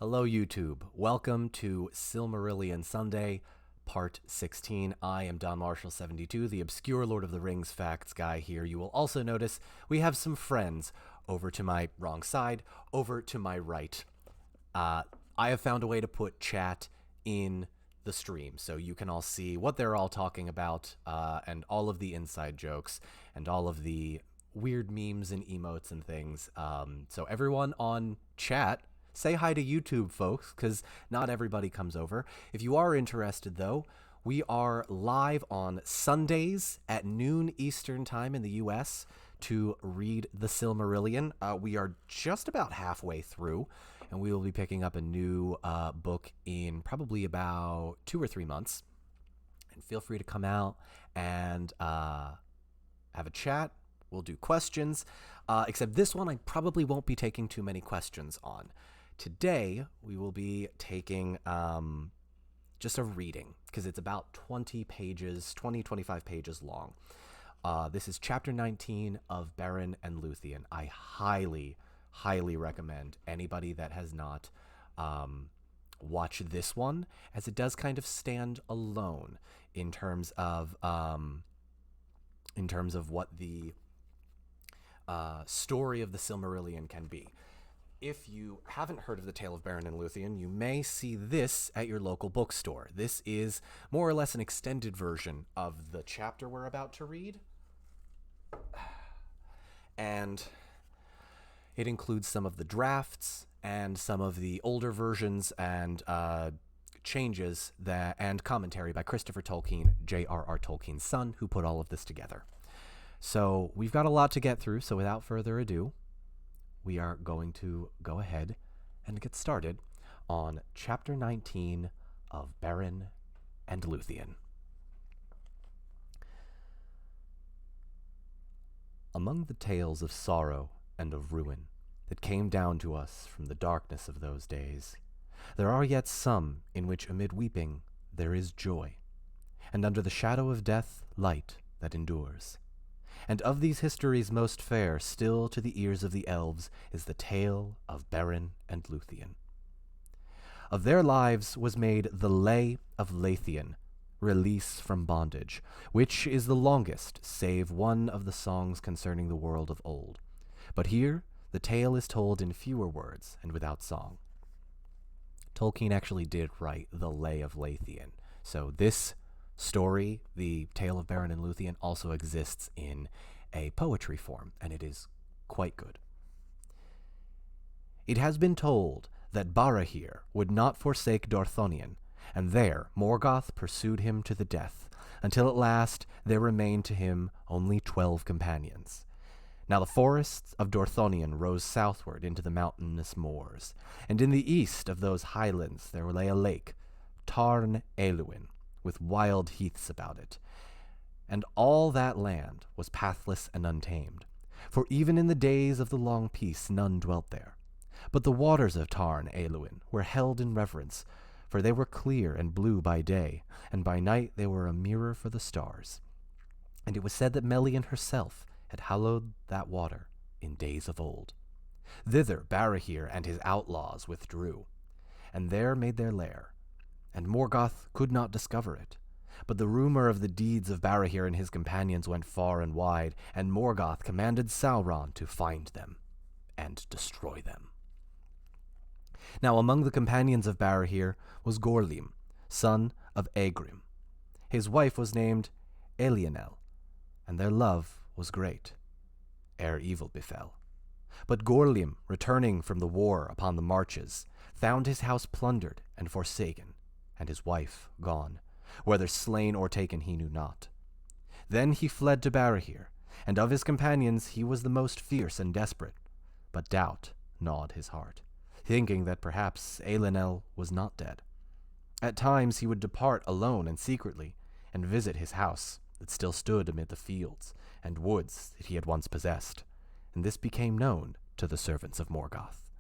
Hello, YouTube. Welcome to Silmarillion Sunday, Part 16. I am Don Marshall72, the obscure Lord of the Rings facts guy here. You will also notice we have some friends over to my wrong side, over to my right. I have found a way to put chat in the stream so you can all see what they're all talking about, and all of the inside jokes and all of the weird memes and emotes and things. So everyone on chat, say hi to YouTube, folks, because not everybody comes over. If you are interested, though, we are live on Sundays at noon Eastern Time in the U.S. to read the Silmarillion. We are just about halfway through, and we will be picking up a new book in probably about 2 or 3 months. And feel free to come out and have a chat. We'll do questions, except this one I probably won't be taking too many questions on. Today, we will be taking just a reading, because it's about 25 pages long. This is Chapter 19 of Beren and Luthien. I highly, highly recommend anybody that has not watch this one, as it does kind of stand alone in terms of what the story of the Silmarillion can be. If you haven't heard of the Tale of Beren and Luthien, you may see this at your local bookstore. This is more or less an extended version of the chapter we're about to read. And it includes some of the drafts and some of the older versions and changes and commentary by Christopher Tolkien, J.R.R. Tolkien's son, who put all of this together. So we've got a lot to get through, so without further ado, we are going to go ahead and get started on Chapter 19 of Beren and Luthien. Among the tales of sorrow and of ruin that came down to us from the darkness of those days, there are yet some in which amid weeping there is joy, and under the shadow of death light that endures. And of these histories most fair still to the ears of the elves is the tale of Beren and Luthien. Of their lives was made the Lay of Luthien, Release from Bondage, which is the longest, save one of the songs concerning the world of old. But here the tale is told in fewer words and without song. Tolkien actually did write the Lay of Luthien, so this story, the Tale of Beren and Luthien, also exists in a poetry form, and it is quite good. It has been told that Barahir would not forsake Dorthonion, and there Morgoth pursued him to the death, until at last there remained to him only 12 companions. Now the forests of Dorthonion rose southward into the mountainous moors, and in the east of those highlands there lay a lake, Tarn Eluin, with wild heaths about it. And all that land was pathless and untamed, for even in the days of the long peace none dwelt there. But the waters of Tarn Eluin were held in reverence, for they were clear and blue by day, and by night they were a mirror for the stars. And it was said that Melian herself had hallowed that water in days of old. Thither Barahir and his outlaws withdrew, and there made their lair. And Morgoth could not discover it. But the rumor of the deeds of Barahir and his companions went far and wide, and Morgoth commanded Sauron to find them and destroy them. Now among the companions of Barahir was Gorlim, son of Aegrim. His wife was named Elianel, and their love was great, ere evil befell. But Gorlim, returning from the war upon the marches, found his house plundered and forsaken, and his wife gone, whether slain or taken he knew not. Then he fled to Barahir, and of his companions he was the most fierce and desperate, but doubt gnawed his heart, thinking that perhaps Elenel was not dead. At times he would depart alone and secretly, and visit his house that still stood amid the fields and woods that he had once possessed, and this became known to the servants of Morgoth.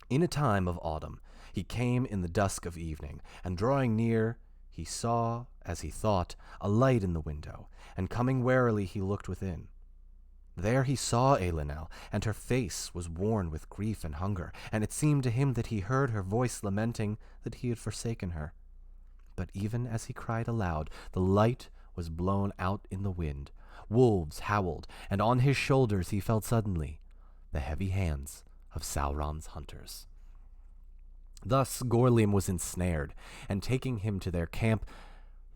In a time of autumn he came in the dusk of evening, and drawing near, he saw, as he thought, a light in the window, and coming warily he looked within. There he saw Elenel, and her face was worn with grief and hunger, and it seemed to him that he heard her voice lamenting that he had forsaken her. But even as he cried aloud, the light was blown out in the wind. Wolves howled, and on his shoulders he felt suddenly the heavy hands of Sauron's hunters. Thus Gorlim was ensnared, and taking him to their camp,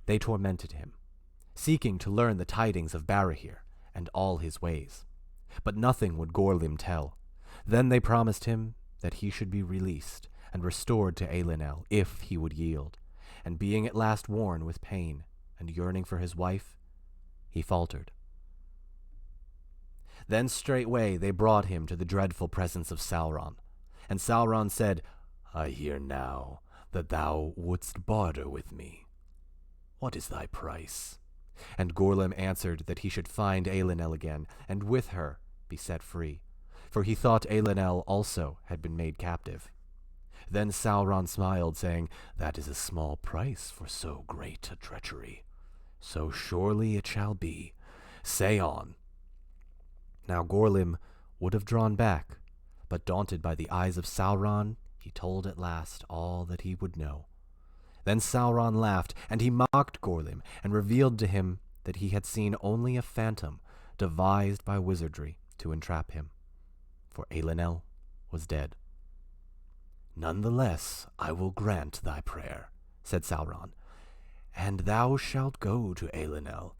they tormented him, seeking to learn the tidings of Barahir and all his ways. But nothing would Gorlim tell. Then they promised him that he should be released and restored to Elenel if he would yield. And being at last worn with pain and yearning for his wife, he faltered. Then straightway they brought him to the dreadful presence of Sauron. And Sauron said, "I hear now that thou wouldst barter with me. What is thy price?" And Gorlim answered that he should find Elenel again, and with her be set free, for he thought Elenel also had been made captive. Then Sauron smiled, saying, "That is a small price for so great a treachery. So surely it shall be. Say on." Now Gorlim would have drawn back, but daunted by the eyes of Sauron, he told at last all that he would know. Then Sauron laughed, and he mocked Gorlim, and revealed to him that he had seen only a phantom devised by wizardry to entrap him, for Elenel was dead. "None the less I will grant thy prayer," said Sauron, "and thou shalt go to Elenel,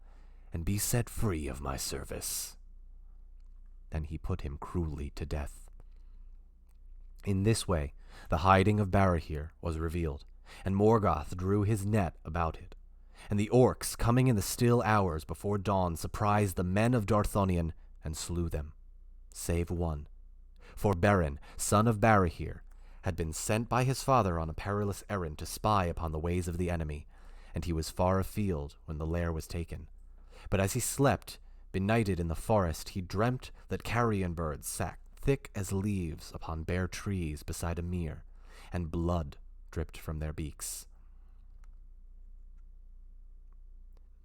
and be set free of my service." Then he put him cruelly to death. In this way the hiding of Barahir was revealed, and Morgoth drew his net about it. And the orcs, coming in the still hours before dawn, surprised the men of Dorthonion and slew them, save one. For Beren, son of Barahir, had been sent by his father on a perilous errand to spy upon the ways of the enemy, and he was far afield when the lair was taken. But as he slept, benighted in the forest, he dreamt that carrion birds sat thick as leaves upon bare trees beside a mere, and blood dripped from their beaks.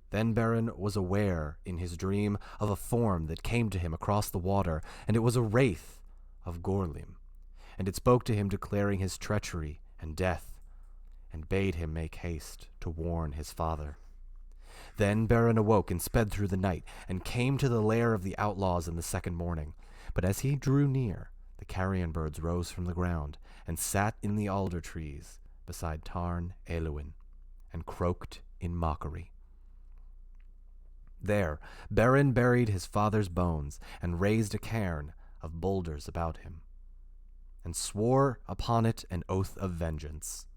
Then Beren was aware in his dream of a form that came to him across the water, and it was a wraith of Gorlim, and it spoke to him declaring his treachery and death, and bade him make haste to warn his father. Then Beren awoke and sped through the night, and came to the lair of the outlaws in the second morning. But as he drew near, the carrion birds rose from the ground, and sat in the alder trees beside Tarn Eluin, and croaked in mockery. There Beren buried his father's bones, and raised a cairn of boulders about him, and swore upon it an oath of vengeance.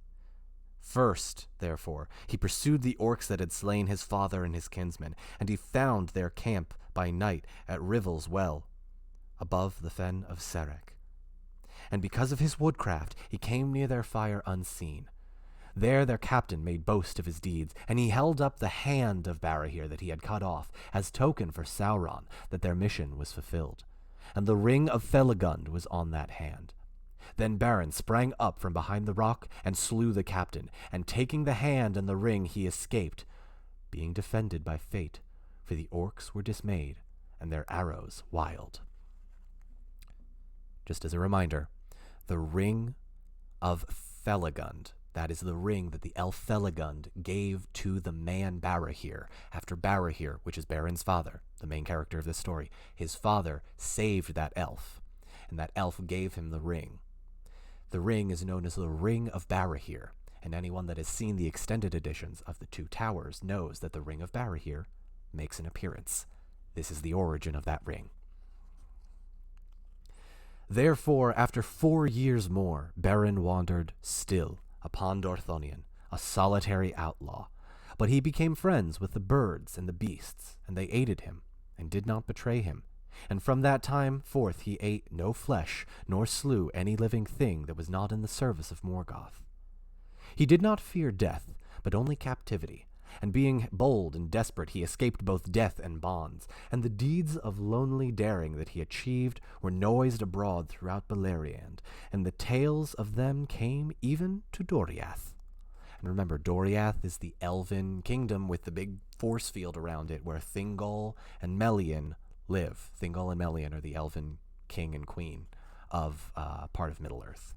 First, therefore, he pursued the orcs that had slain his father and his kinsmen, and he found their camp by night at Rivel's well, above the fen of Serek. And because of his woodcraft, he came near their fire unseen. There their captain made boast of his deeds, and he held up the hand of Barahir that he had cut off, as token for Sauron that their mission was fulfilled. And the ring of Felagund was on that hand. Then Beren sprang up from behind the rock and slew the captain, and taking the hand and the ring he escaped, being defended by fate, for the orcs were dismayed, and their arrows wild. Just as a reminder, the ring of Felagund, that is the ring that the elf Felagund gave to the man Barahir, after Barahir, which is Beren's father, the main character of this story, his father saved that elf, and that elf gave him the ring. The ring is known as the Ring of Barahir, and anyone that has seen the extended editions of the Two Towers knows that the Ring of Barahir makes an appearance. This is the origin of that ring. Therefore, after 4 years more, Beren wandered still upon Dorthonion, a solitary outlaw. But he became friends with the birds and the beasts, and they aided him, and did not betray him. And from that time forth he ate no flesh, nor slew any living thing that was not in the service of Morgoth. He did not fear death, but only captivity, and being bold and desperate he escaped both death and bonds, and the deeds of lonely daring that he achieved were noised abroad throughout Beleriand, and the tales of them came even to Doriath. And remember, Doriath is the elven kingdom with the big force field around it, where Thingol and Melian live. Thingol and Melian are the elven king and queen of part of Middle-earth.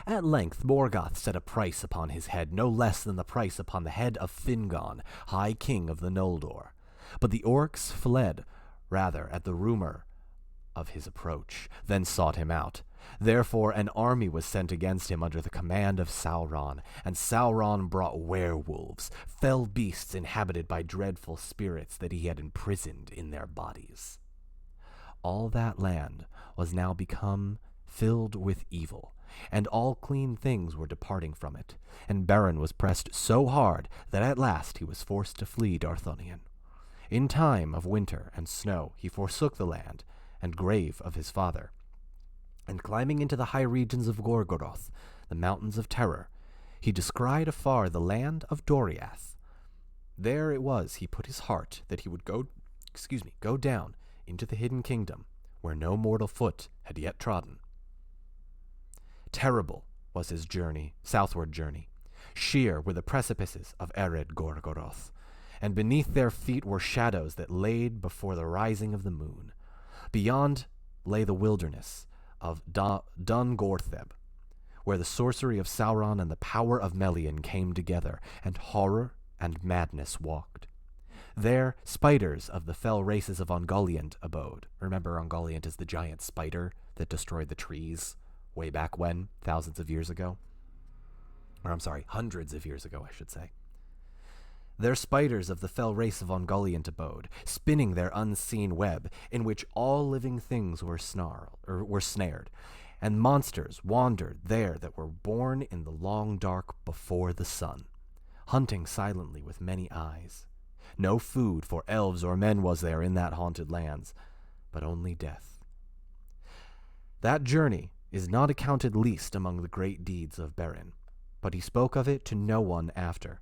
At length Morgoth set a price upon his head, no less than the price upon the head of Fingon, High King of the Noldor. But the orcs fled, rather, at the rumor of his approach, then sought him out. Therefore an army was sent against him under the command of Sauron, and Sauron brought werewolves, fell beasts inhabited by dreadful spirits that he had imprisoned in their bodies. All that land was now become filled with evil, and all clean things were departing from it, and Beren was pressed so hard that at last he was forced to flee Dorthonion. In time of winter and snow he forsook the land and grave of his father, and climbing into the high regions of Gorgoroth, the mountains of terror, he descried afar the land of Doriath. There it was he put his heart that he would go down into the hidden kingdom, where no mortal foot had yet trodden. Terrible was his southward journey. Sheer were the precipices of Ered Gorgoroth, and beneath their feet were shadows that laid before the rising of the moon. Beyond lay the wilderness of Dun Gortheb, where the sorcery of Sauron and the power of Melian came together, and horror and madness walked. There spiders of the fell races of Ungoliant abode. Remember, Ungoliant is the giant spider that destroyed the trees way back when, thousands of years ago. Or I'm sorry, hundreds of years ago, I should say. There spiders of the fell race of Ungoliant abode, spinning their unseen web, in which all living things were snared, and monsters wandered there that were born in the long dark before the sun, hunting silently with many eyes. No food for elves or men was there in that haunted lands, but only death. That journey is not accounted least among the great deeds of Beren, but he spoke of it to no one after,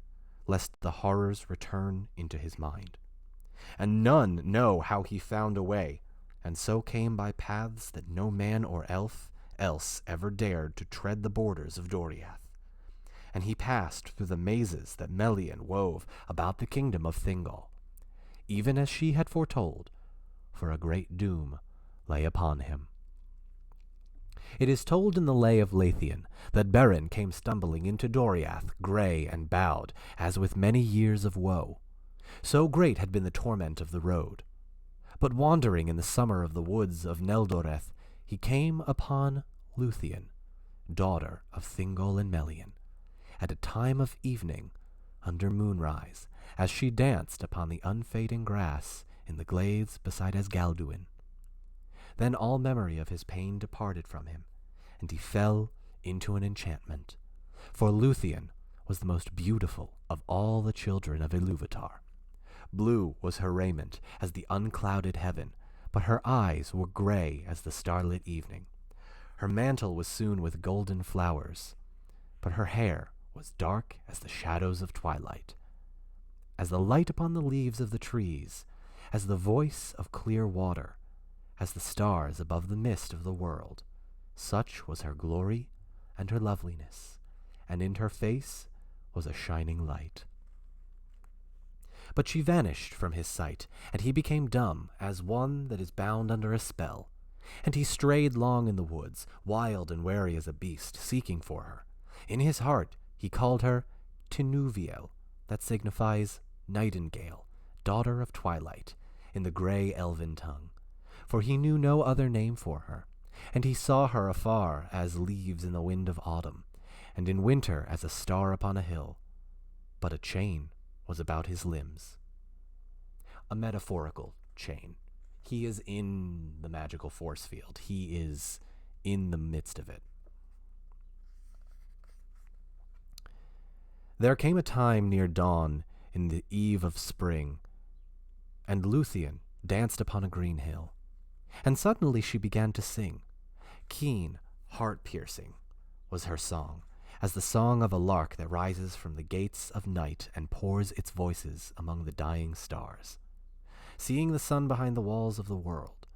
lest the horrors return into his mind. And none know how he found a way, and so came by paths that no man or elf else ever dared to tread the borders of Doriath. And he passed through the mazes that Melian wove about the kingdom of Thingol, even as she had foretold, for a great doom lay upon him. It is told in the Lay of Luthien that Beren came stumbling into Doriath, grey and bowed, as with many years of woe. So great had been the torment of the road. But wandering in the summer of the woods of Neldoreth, he came upon Luthien, daughter of Thingol and Melian, at a time of evening, under moonrise, as she danced upon the unfading grass in the glades beside Esgalduin. Then all memory of his pain departed from him, and he fell into an enchantment. For Luthien was the most beautiful of all the children of Iluvatar. Blue was her raiment as the unclouded heaven, but her eyes were grey as the starlit evening. Her mantle was sewn with golden flowers, but her hair was dark as the shadows of twilight. As the light upon the leaves of the trees, as the voice of clear water, as the stars above the mist of the world, such was her glory and her loveliness, and in her face was a shining light. But she vanished from his sight, and he became dumb as one that is bound under a spell, and he strayed long in the woods, wild and wary as a beast, seeking for her. In his heart he called her Tinuviel, that signifies nightingale, daughter of twilight, in the grey elven tongue, for he knew no other name for her, and he saw her afar as leaves in the wind of autumn, and in winter as a star upon a hill. But a chain was about his limbs. A metaphorical chain. He is in the magical force field. He is in the midst of it. There came a time near dawn in the eve of spring, and Luthien danced upon a green hill. And suddenly she began to sing. Keen, heart-piercing was her song, as the song of a lark that rises from the gates of night and pours its voices among the dying stars, seeing the sun behind the walls of the world.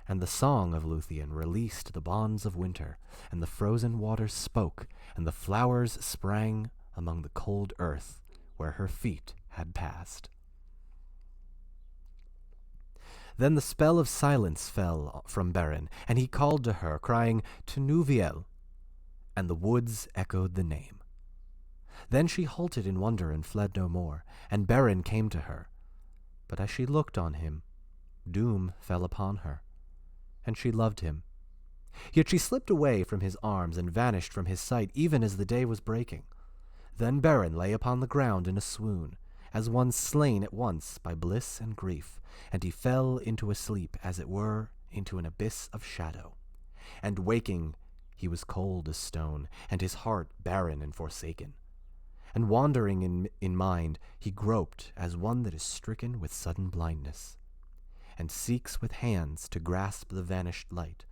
And the song of Luthien released the bonds of winter, and the frozen waters spoke, and the flowers sprang among the cold earth where her feet had passed. Then the spell of silence fell from Beren, and he called to her, crying, Tinuviel, and the woods echoed the name. Then she halted in wonder and fled no more, and Beren came to her. But as she looked on him, doom fell upon her, and she loved him. Yet she slipped away from his arms and vanished from his sight even as the day was breaking. Then Beren lay upon the ground in a swoon, as one slain at once by bliss and grief, and he fell into a sleep, as it were, into an abyss of shadow. And waking, he was cold as stone, and his heart barren and forsaken. And wandering in mind, he groped as one that is stricken with sudden blindness, and seeks with hands to grasp the vanished light.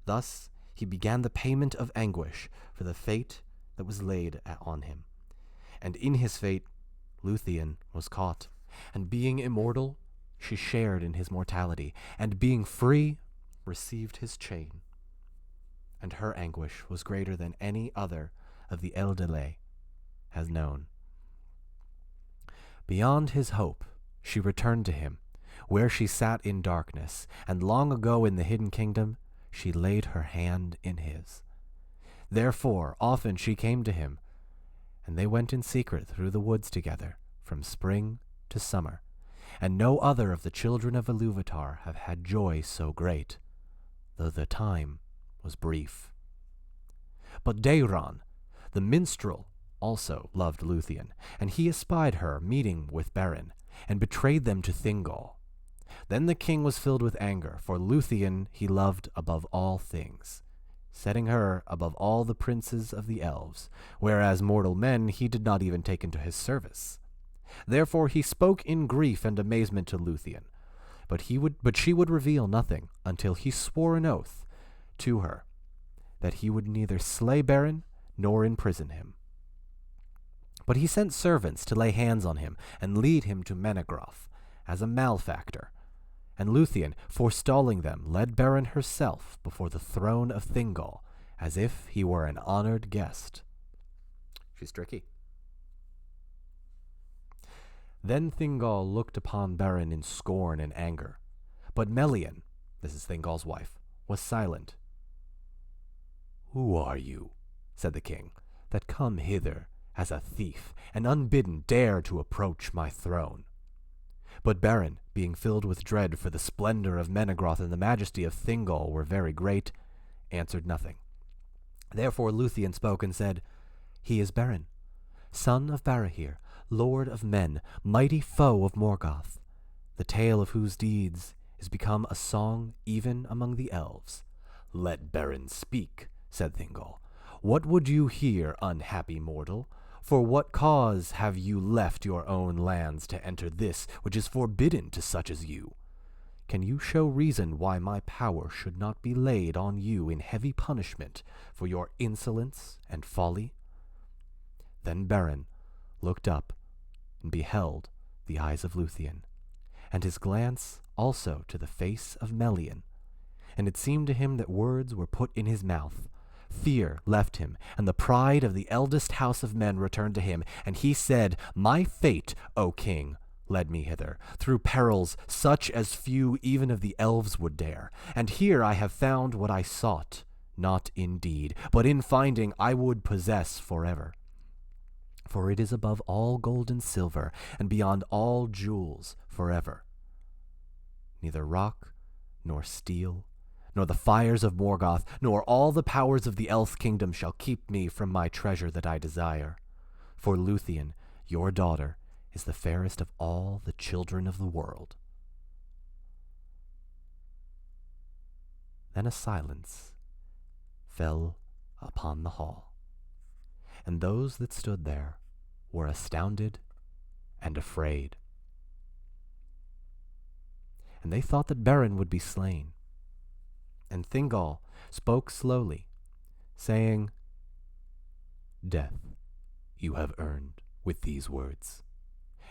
Thus he began the payment of anguish for the fate that was laid on him. And in his fate Luthien was caught, and being immortal, she shared in his mortality, and being free, received his chain. And her anguish was greater than any other of the Eldele has known. Beyond his hope, she returned to him, where she sat in darkness, and long ago in the hidden kingdom she laid her hand in his. Therefore often she came to him, and they went in secret through the woods together, from spring to summer, and no other of the children of Iluvatar have had joy so great, though the time was brief. But Daeron, the minstrel, also loved Luthien, and he espied her meeting with Beren, and betrayed them to Thingol. Then the king was filled with anger, for Luthien he loved above all things, setting her above all the princes of the elves, whereas mortal men he did not even take into his service. Therefore he spoke in grief and amazement to Luthien, but she would reveal nothing until he swore an oath to her that he would neither slay Beren nor imprison him. But he sent servants to lay hands on him and lead him to Menegroth as a malefactor. And Luthien, forestalling them, led Beren herself before the throne of Thingol, as if he were an honored guest. She's tricky. Then Thingol looked upon Beren in scorn and anger. But Melian, this is Thingol's wife, was silent. "Who are you," said the king, "that come hither as a thief, and unbidden dare to approach my throne?" But Beren, being filled with dread, for the splendor of Menegroth and the majesty of Thingol were very great, answered nothing. Therefore Luthien spoke and said, "He is Beren, son of Barahir, lord of men, mighty foe of Morgoth, the tale of whose deeds is become a song even among the elves." "Let Beren speak," said Thingol. "What would you hear, unhappy mortal? For what cause have you left your own lands to enter this which is forbidden to such as you? Can you show reason why my power should not be laid on you in heavy punishment for your insolence and folly?" Then Beren looked up and beheld the eyes of Luthien, and his glance also to the face of Melian, and it seemed to him that words were put in his mouth. Fear left him, and the pride of the eldest house of men returned to him, and he said, "My fate, O king, led me hither, through perils such as few even of the elves would dare, and here I have found what I sought, not in deed, but in finding I would possess forever. For it is above all gold and silver, and beyond all jewels forever. Neither rock, nor steel, nor the fires of Morgoth, nor all the powers of the elf kingdom shall keep me from my treasure that I desire. For Luthien, your daughter, is the fairest of all the children of the world." Then a silence fell upon the hall, and those that stood there were astounded and afraid. And they thought that Beren would be slain. And Thingol spoke slowly, saying, "Death you have earned with these words,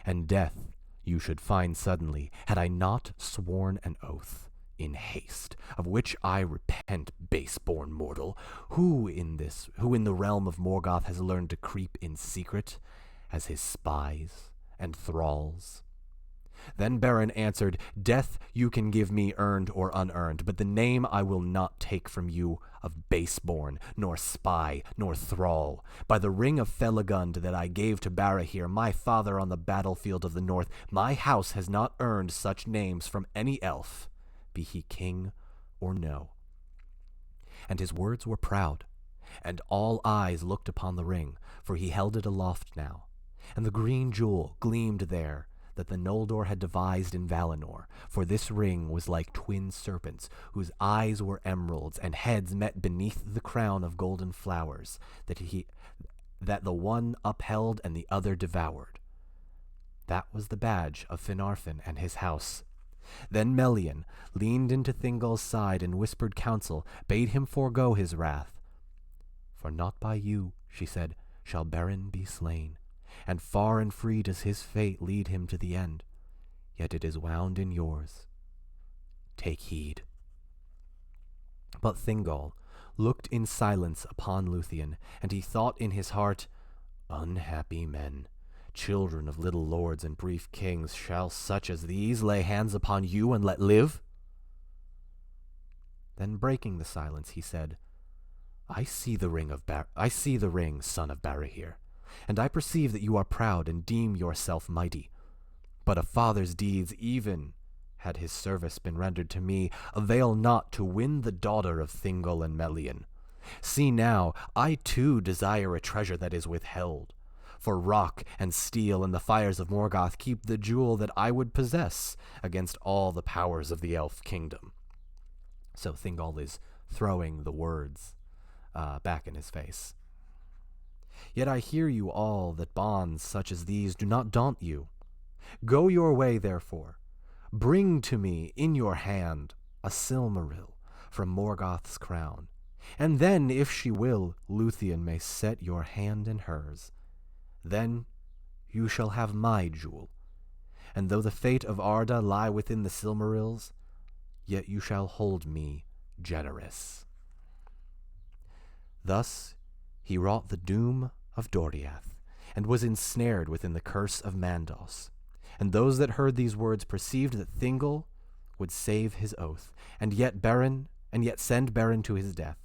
and death you should find suddenly, had I not sworn an oath in haste, of which I repent, base-born mortal, who in the realm of Morgoth has learned to creep in secret as his spies and thralls. Then Beren answered, "Death you can give me earned or unearned, but the name I will not take from you of baseborn, nor spy, nor thrall. By the ring of Felagund that I gave to Barahir, my father on the battlefield of the north, my house has not earned such names from any elf, be he king or no." And his words were proud, and all eyes looked upon the ring, for he held it aloft now, and the green jewel gleamed there, that the Noldor had devised in Valinor, for this ring was like twin serpents, whose eyes were emeralds, and heads met beneath the crown of golden flowers, that the one upheld and the other devoured. That was the badge of Finarfin and his house. Then Melian leaned into Thingol's side and whispered counsel, bade him forego his wrath. "For not by you," she said, "shall Beren be slain, and far and free does his fate lead him to the end. Yet it is wound in yours. Take heed." But Thingol looked in silence upon Luthien, and he thought in his heart, "Unhappy men, children of little lords and brief kings, shall such as these lay hands upon you and let live?" Then breaking the silence, he said, I see the ring, son of Barahir, and I perceive that you are proud and deem yourself mighty. But a father's deeds, even had his service been rendered to me, avail not to win the daughter of Thingol and Melian. See now, I too desire a treasure that is withheld. For rock and steel and the fires of Morgoth keep the jewel that I would possess against all the powers of the elf kingdom. So Thingol is throwing the words back in his face. Yet I hear you all that bonds such as these do not daunt you. Go your way, therefore. Bring to me in your hand a Silmaril from Morgoth's crown, and then, if she will, Luthien may set your hand in hers. Then you shall have my jewel, and though the fate of Arda lie within the Silmarils, yet you shall hold me generous. Thus he wrought the doom of Doriath, and was ensnared within the curse of Mandos. And those that heard these words perceived that Thingol would save his oath, and yet send Beren to his death,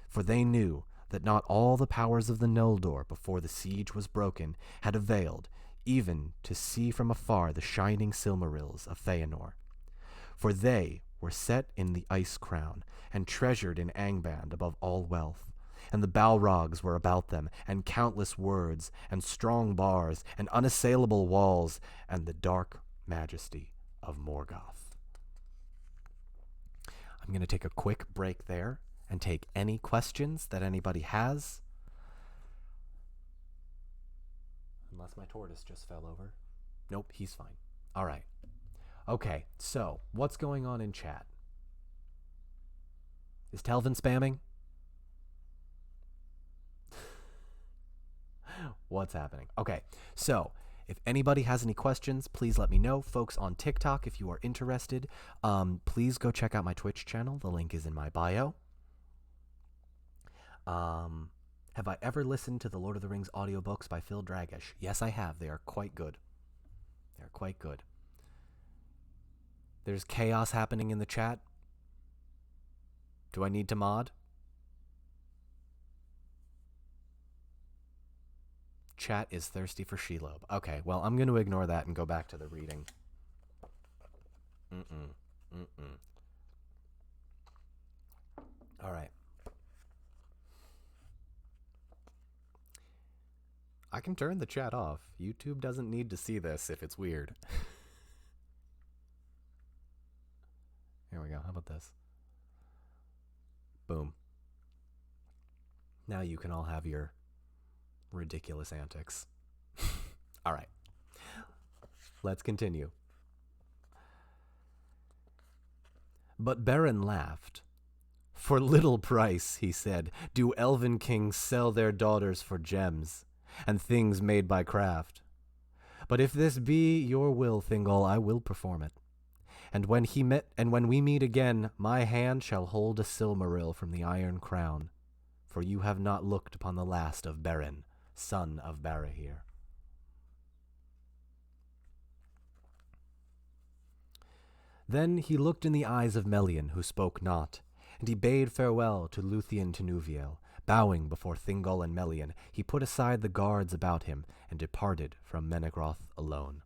for they knew that not all the powers of the Noldor before the siege was broken had availed, even to see from afar the shining Silmarils of Feanor. For they were set in the ice crown, and treasured in Angband above all wealth. And the Balrogs were about them, and countless words, and strong bars, and unassailable walls, and the dark majesty of Morgoth. I'm going to take a quick break there and take any questions that anybody has. Unless my tortoise just fell over. Nope, he's fine. All right. Okay, so what's going on in chat? Is Telvin spamming? What's happening? Okay, so if anybody has any questions, please let me know. Folks on TikTok, if you are interested, please go check out my Twitch channel. The link is in my bio. Have I ever listened to the Lord of the Rings audiobooks by Phil Dragish? Yes, I have. They are quite good. They're quite good. There's chaos happening in the chat. Do I need to mod? Chat is thirsty for Shelob. Okay, well, I'm going to ignore that and go back to the reading. All right. I can turn the chat off. YouTube doesn't need to see this if it's weird. Here we go. How about this? Boom. Now you can all have your ridiculous antics. All right. Let's continue. But Beren laughed. For little price, he said, do elven kings sell their daughters for gems and things made by craft. But if this be your will, Thingol, I will perform it. And when we meet again, my hand shall hold a Silmaril from the Iron Crown, for you have not looked upon the last of Beren, son of Barahir. Then he looked in the eyes of Melian, who spoke not, and he bade farewell to Luthien Tinuviel. Bowing before Thingol and Melian, he put aside the guards about him and departed from Menegroth alone.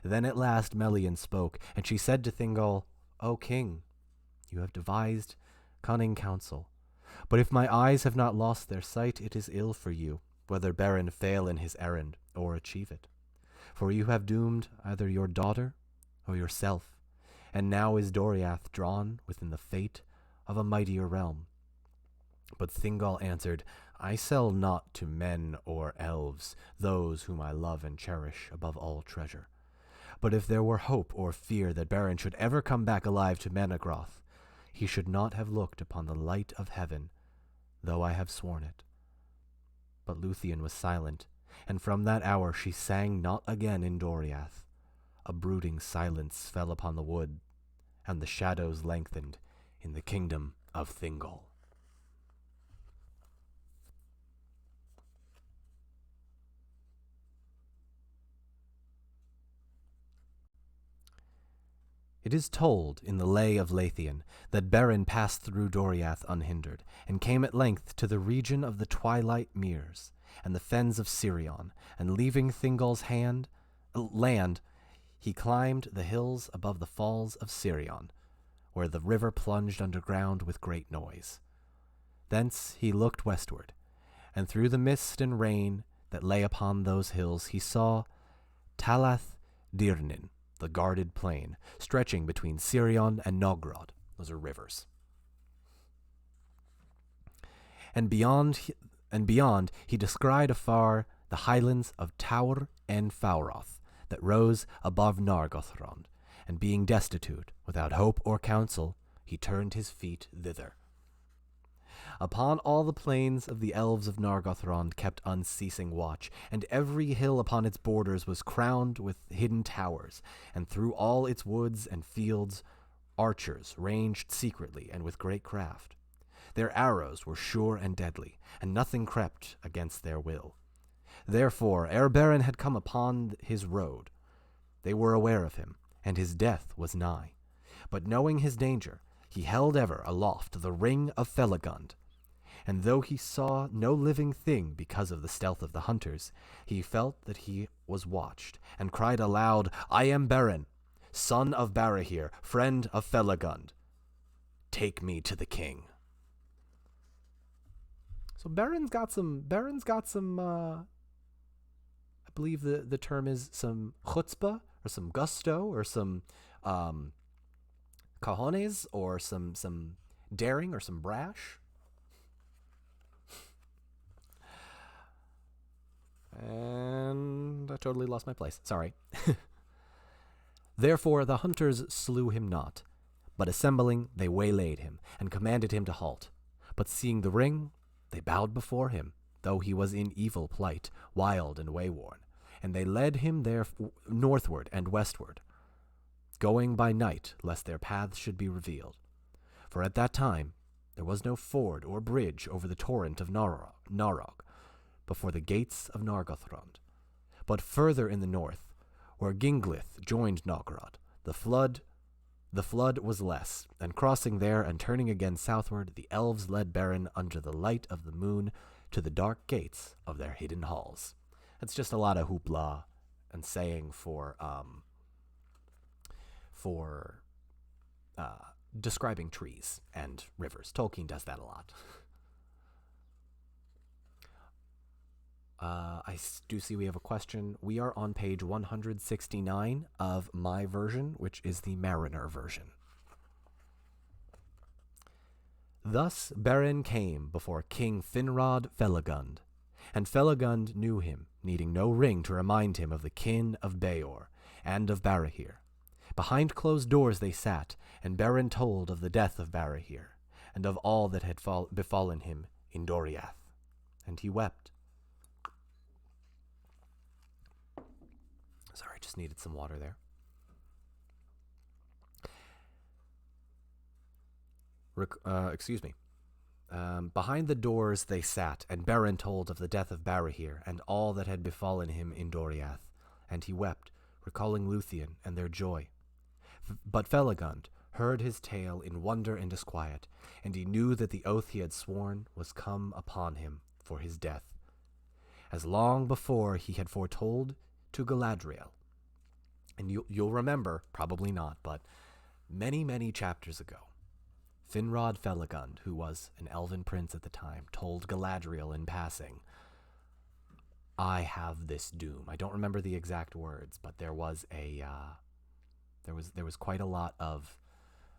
Then at last Melian spoke, and she said to Thingol, O king, you have devised cunning counsel, but if my eyes have not lost their sight, it is ill for you, whether Beren fail in his errand or achieve it. For you have doomed either your daughter or yourself, and now is Doriath drawn within the fate of a mightier realm. But Thingol answered, I sell not to men or elves those whom I love and cherish above all treasure. But if there were hope or fear that Beren should ever come back alive to Menegroth, he should not have looked upon the light of heaven, though I have sworn it. But Luthien was silent, and from that hour she sang not again in Doriath. A brooding silence fell upon the wood, and the shadows lengthened in the kingdom of Thingol. It is told in the Lay of Luthien that Beren passed through Doriath unhindered, and came at length to the region of the Twilight Meres, and the fens of Sirion, and leaving Thingol's land, he climbed the hills above the falls of Sirion, where the river plunged underground with great noise. Thence he looked westward, and through the mist and rain that lay upon those hills he saw Talath Dirnin, the guarded plain, stretching between Sirion and Nogrod. Those are rivers. And beyond he descried afar the highlands of Taur and Fauroth that rose above Nargothrond, and being destitute, without hope or counsel, he turned his feet thither. Upon all the plains of the elves of Nargothrond kept unceasing watch, and every hill upon its borders was crowned with hidden towers, and through all its woods and fields archers ranged secretly and with great craft. Their arrows were sure and deadly, and nothing crept against their will. Therefore, ere Beren had come upon his road, they were aware of him, and his death was nigh. But knowing his danger, he held ever aloft the ring of Felagund, and though he saw no living thing because of the stealth of the hunters, he felt that he was watched, and cried aloud, I am Beren, son of Barahir, friend of Felagund. Take me to the king. So Beren's got some I believe the term is some chutzpah, or some gusto, or some cojones, or some daring, or some brash. And I totally lost my place. Sorry. Therefore the hunters slew him not, but assembling they waylaid him, and commanded him to halt. But seeing the ring, they bowed before him, though he was in evil plight, wild and wayworn, and they led him there northward and westward, going by night, lest their paths should be revealed. For at that time there was no ford or bridge over the torrent of Narog, before the gates of Nargothrond. But further in the north, where Ginglith joined Nogrod, the flood was less, and crossing there and turning again southward, the elves led Beren under the light of the moon to the dark gates of their hidden halls. That's just a lot of hoopla and saying for describing trees and rivers. Tolkien does that a lot. I do see we have a question. We are on page 169 of my version, which is the Mariner version. Thus Beren came before King Finrod Felagund, and Felagund knew him, needing no ring to remind him of the kin of Beor and of Barahir. Behind closed doors they sat, and Beren told of the death of Barahir, and of all that had befallen him in Doriath, and he wept. Sorry, just needed some water there. Excuse me. Behind the doors they sat, and Beren told of the death of Barahir and all that had befallen him in Doriath, and he wept, recalling Luthien and their joy. But Felagund heard his tale in wonder and disquiet, and he knew that the oath he had sworn was come upon him for his death, as long before he had foretold to Galadriel. And you'll remember, probably not, but many, many chapters ago, Finrod Felagund, who was an elven prince at the time, told Galadriel in passing, "I have this doom." I don't remember the exact words, but there was quite a lot of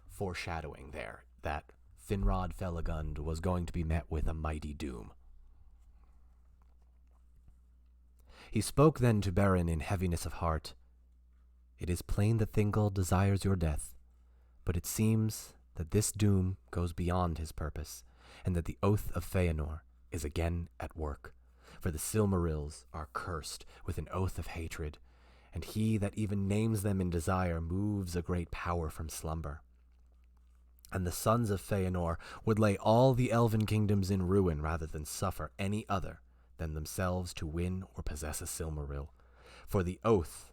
foreshadowing there that Finrod Felagund was going to be met with a mighty doom. He spoke then to Beren in heaviness of heart. "It is plain that Thingol desires your death, but it seems that this doom goes beyond his purpose, and that the oath of Feanor is again at work. For the Silmarils are cursed with an oath of hatred, and he that even names them in desire moves a great power from slumber. And the sons of Feanor would lay all the elven kingdoms in ruin rather than suffer any other than themselves to win or possess a Silmaril. For the oath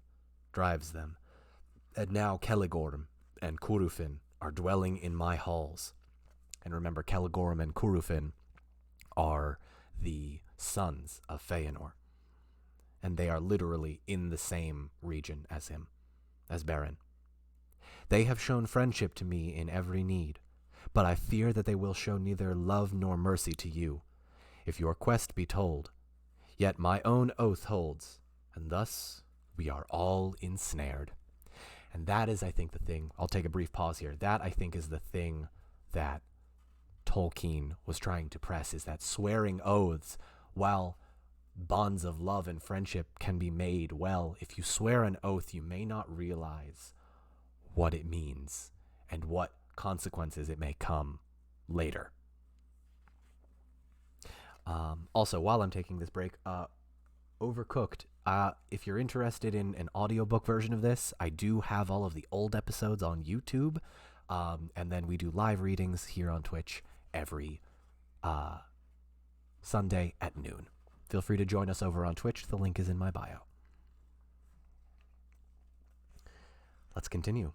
drives them, and now Celegorm and Curufin are dwelling in my halls." And remember, Celegorm and Curufin are the sons of Feanor, and they are literally in the same region as him, as Beren. "They have shown friendship to me in every need, but I fear that they will show neither love nor mercy to you, if your quest be told. Yet my own oath holds, and thus we are all ensnared." And that is, I think, the thing. I'll take a brief pause here. That, I think, is the thing that Tolkien was trying to press, is that swearing oaths, while bonds of love and friendship can be made, well, if you swear an oath, you may not realize what it means and what consequences it may come later. Also, while I'm taking this break, Overcooked, if you're interested in an audiobook version of this, I do have all of the old episodes on YouTube, and then we do live readings here on Twitch every Sunday at noon. Feel free to join us over on Twitch. The link is in my bio. Let's continue.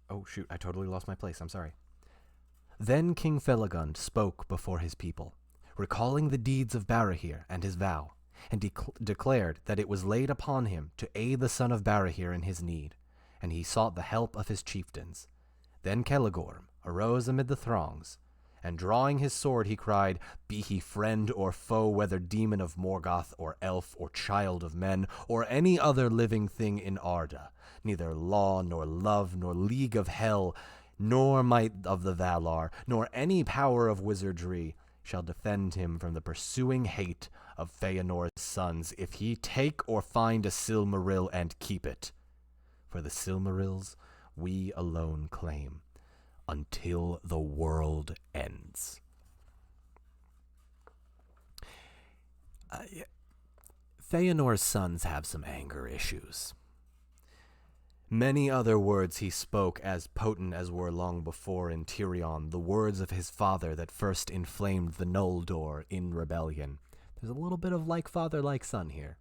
Oh shoot, I totally lost my place. I'm sorry. Then King Felagund spoke before his people, recalling the deeds of Barahir and his vow, and declared that it was laid upon him to aid the son of Barahir in his need, and he sought the help of his chieftains. Then Celegorm arose amid the throngs, and drawing his sword he cried, "Be he friend or foe, whether demon of Morgoth, or elf, or child of men, or any other living thing in Arda, neither law, nor love, nor league of hell, nor might of the Valar, nor any power of wizardry shall defend him from the pursuing hate of Feanor's sons, if he take or find a Silmaril and keep it. For the Silmarils we alone claim, until the world ends." Feanor's sons have some anger issues. Many other words he spoke, as potent as were long before in Tirion, the words of his father that first inflamed the Noldor in rebellion. There's a little bit of like father, like son here.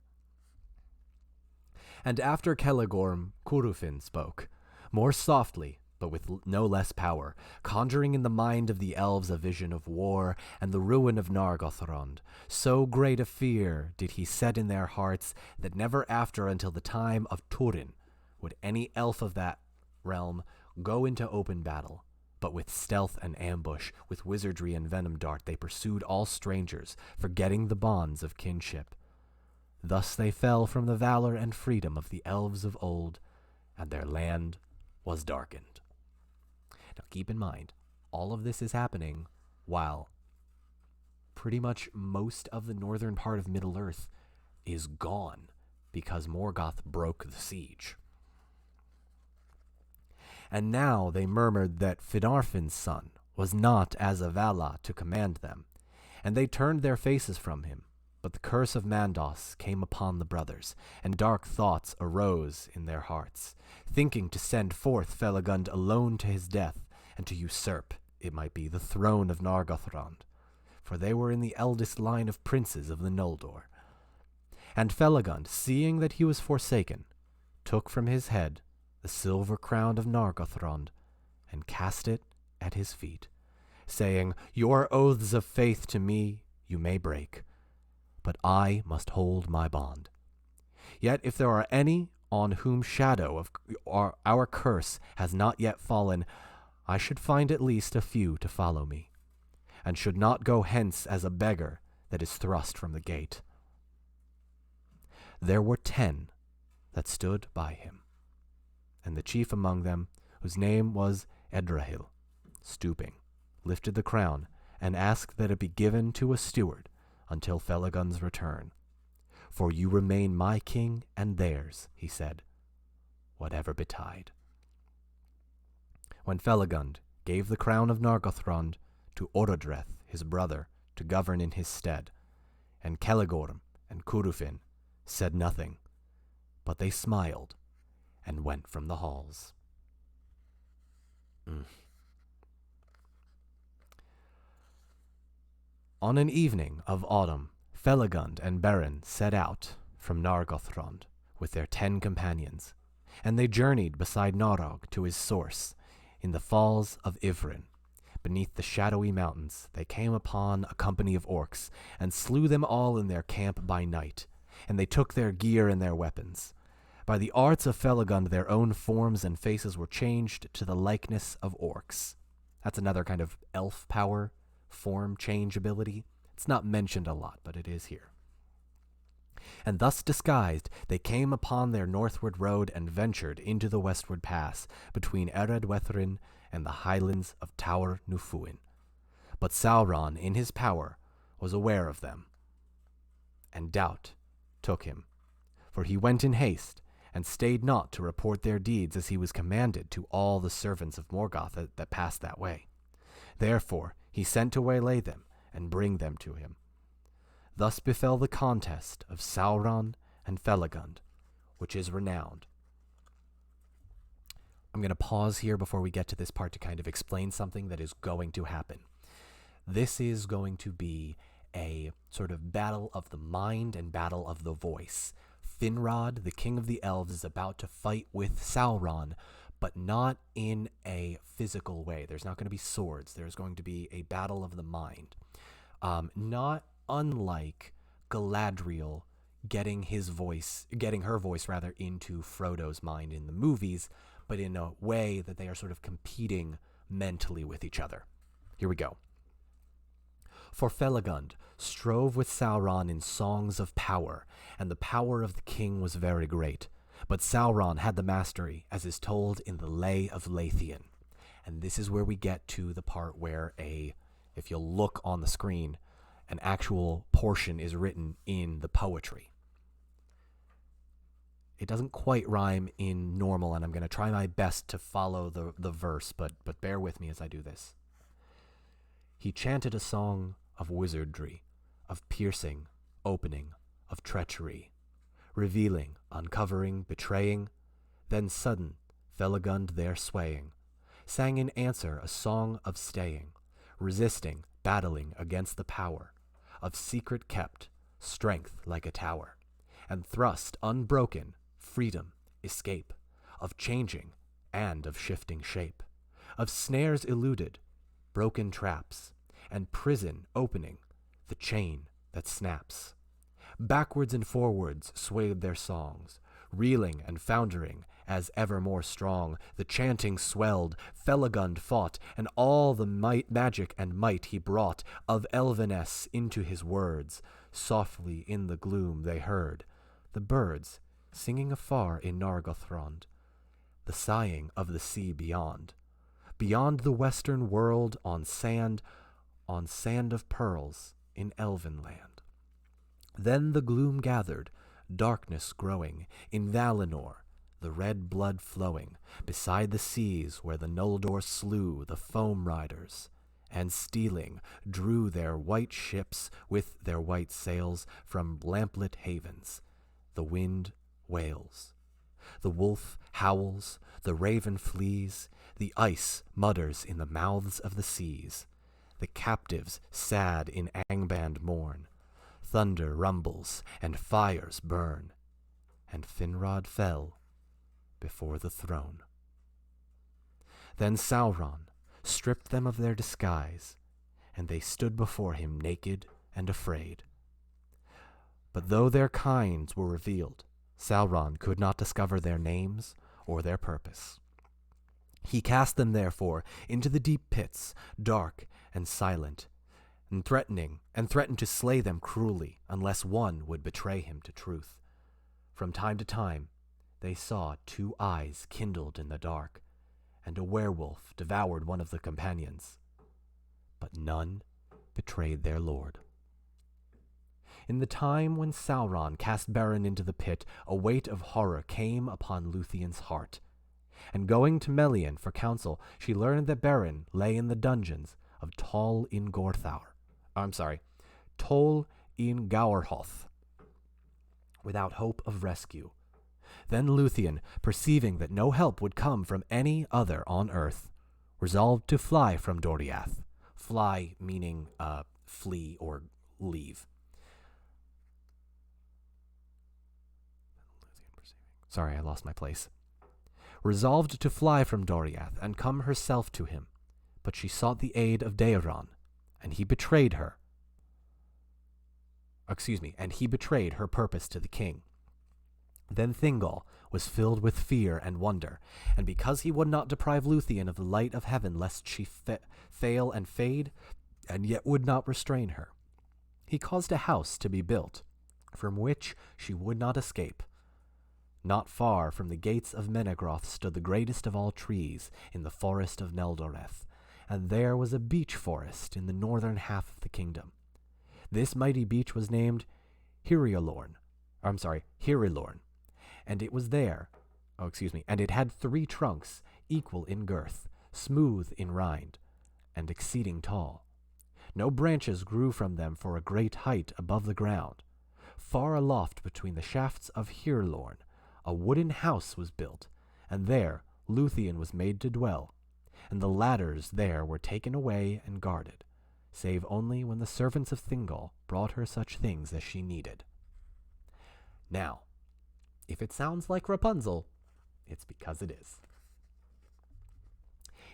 And after Celegorm, Curufin spoke, more softly, but with no less power, conjuring in the mind of the elves a vision of war and the ruin of Nargothrond. So great a fear did he set in their hearts that never after until the time of Turin would any elf of that realm go into open battle, but with stealth and ambush, with wizardry and venom dart, they pursued all strangers, forgetting the bonds of kinship. Thus they fell from the valor and freedom of the elves of old, and their land was darkened. Now keep in mind, all of this is happening while pretty much most of the northern part of Middle-earth is gone because Morgoth broke the siege. And now they murmured that Finarfin's son was not as a Vala to command them, and they turned their faces from him. But the curse of Mandos came upon the brothers, and dark thoughts arose in their hearts, thinking to send forth Felagund alone to his death, and to usurp, it might be, the throne of Nargothrond, for they were in the eldest line of princes of the Noldor. And Felagund, seeing that he was forsaken, took from his head the silver crown of Nargothrond and cast it at his feet, saying, "Your oaths of faith to me you may break, but I must hold my bond. Yet if there are any on whom shadow of our curse has not yet fallen, I should find at least a few to follow me, and should not go hence as a beggar that is thrust from the gate." There were 10 that stood by him, and the chief among them, whose name was Edrahil, stooping, lifted the crown, and asked that it be given to a steward until Felagund's return. "For you remain my king and theirs," he said, "whatever betide." When Felagund gave the crown of Nargothrond to Orodreth, his brother, to govern in his stead, and Celegorm and Curufin said nothing, but they smiled and went from the halls. On an evening of autumn, Felagund and Beren set out from Nargothrond with their 10 companions, and they journeyed beside Narog to his source in the falls of Ivrin. Beneath the shadowy mountains they came upon a company of orcs, and slew them all in their camp by night, and they took their gear and their weapons. By the arts of Felagund their own forms and faces were changed to the likeness of orcs. That's another kind of elf power, form change ability. It's not mentioned a lot, but it is here. And thus disguised, they came upon their northward road and ventured into the westward pass between Eredwethrin and the highlands of Tower Nufuin. But Sauron, in his power, was aware of them, and doubt took him. For he went in haste, and stayed not to report their deeds as he was commanded to all the servants of Morgoth that passed that way. Therefore he sent to waylay them and bring them to him. Thus befell the contest of Sauron and Felagund, which is renowned. I'm going to pause here before we get to this part to kind of explain something that is going to happen. This is going to be a sort of battle of the mind and battle of the voice. Finrod, the king of the elves, is about to fight with Sauron, but not in a physical way. There's not going to be swords. There's going to be a battle of the mind. Not unlike Galadriel getting her voice into Frodo's mind in the movies, but in a way that they are sort of competing mentally with each other. Here we go. For Felagund strove with Sauron in songs of power, and the power of the king was very great. But Sauron had the mastery, as is told in the Lay of Luthien. And this is where we get to the part where if you'll look on the screen, an actual portion is written in the poetry. It doesn't quite rhyme in normal, and I'm going to try my best to follow the verse, but bear with me as I do this. He chanted a song of wizardry, of piercing, opening, of treachery, revealing, uncovering, betraying. Then sudden, Felagund there swaying, sang in answer a song of staying, resisting, battling against the power of secret kept, strength like a tower, and thrust unbroken, freedom, escape, of changing and of shifting shape, of snares eluded, broken traps, and prison opening, the chain that snaps. Backwards and forwards swayed their songs, reeling and foundering as ever more strong. The chanting swelled, Felagund fought, and all the magic and might he brought of Elveness into his words. Softly in the gloom they heard the birds singing afar in Nargothrond, the sighing of the sea beyond the western world on sand of pearls in Elvenland. Then the gloom gathered, darkness growing, in Valinor, the red blood flowing, beside the seas where the Noldor slew the foam riders, and stealing, drew their white ships with their white sails from lamplit havens. The wind wails, the wolf howls, the raven flees, the ice mutters in the mouths of the seas. The captives sad in Angband mourn. thunder rumbles and fires burn, and Finrod fell before the throne. Then Sauron stripped them of their disguise, and they stood before him naked and afraid. But though their kinds were revealed, Sauron could not discover their names or their purpose. He cast them therefore into the deep pits, dark and silent, and threatened to slay them cruelly unless one would betray him to truth. From time to time they saw two eyes kindled in the dark, and a werewolf devoured one of the companions. But none betrayed their lord. In the time when Sauron cast Beren into the pit, a weight of horror came upon Luthien's heart. And going to Melian for counsel, she learned that Beren lay in the dungeons of Tol in Gaurhoth, without hope of rescue. Then Luthien, perceiving that no help would come from any other on earth, resolved to fly from Doriath. Fly meaning flee or leave. Sorry, I lost my place. Resolved to fly from Doriath and come herself to him, but she sought the aid of J.R.R, and he betrayed her. And he betrayed her purpose to the king. Then Thingol was filled with fear and wonder, and because he would not deprive Luthien of the light of heaven lest she fail and fade, and yet would not restrain her, he caused a house to be built, from which she would not escape. Not far from the gates of Menegroth stood the greatest of all trees in the forest of Neldoreth, and there was a beech forest in the northern half of the kingdom. This mighty beech was named Hirilorn, and it was there, and it had 3 trunks, equal in girth, smooth in rind, and exceeding tall. No branches grew from them for a great height above the ground. Far aloft between the shafts of Hirilorn, a wooden house was built, and there Luthien was made to dwell, and the ladders there were taken away and guarded, save only when the servants of Thingol brought her such things as she needed. Now, if it sounds like Rapunzel, it's because it is.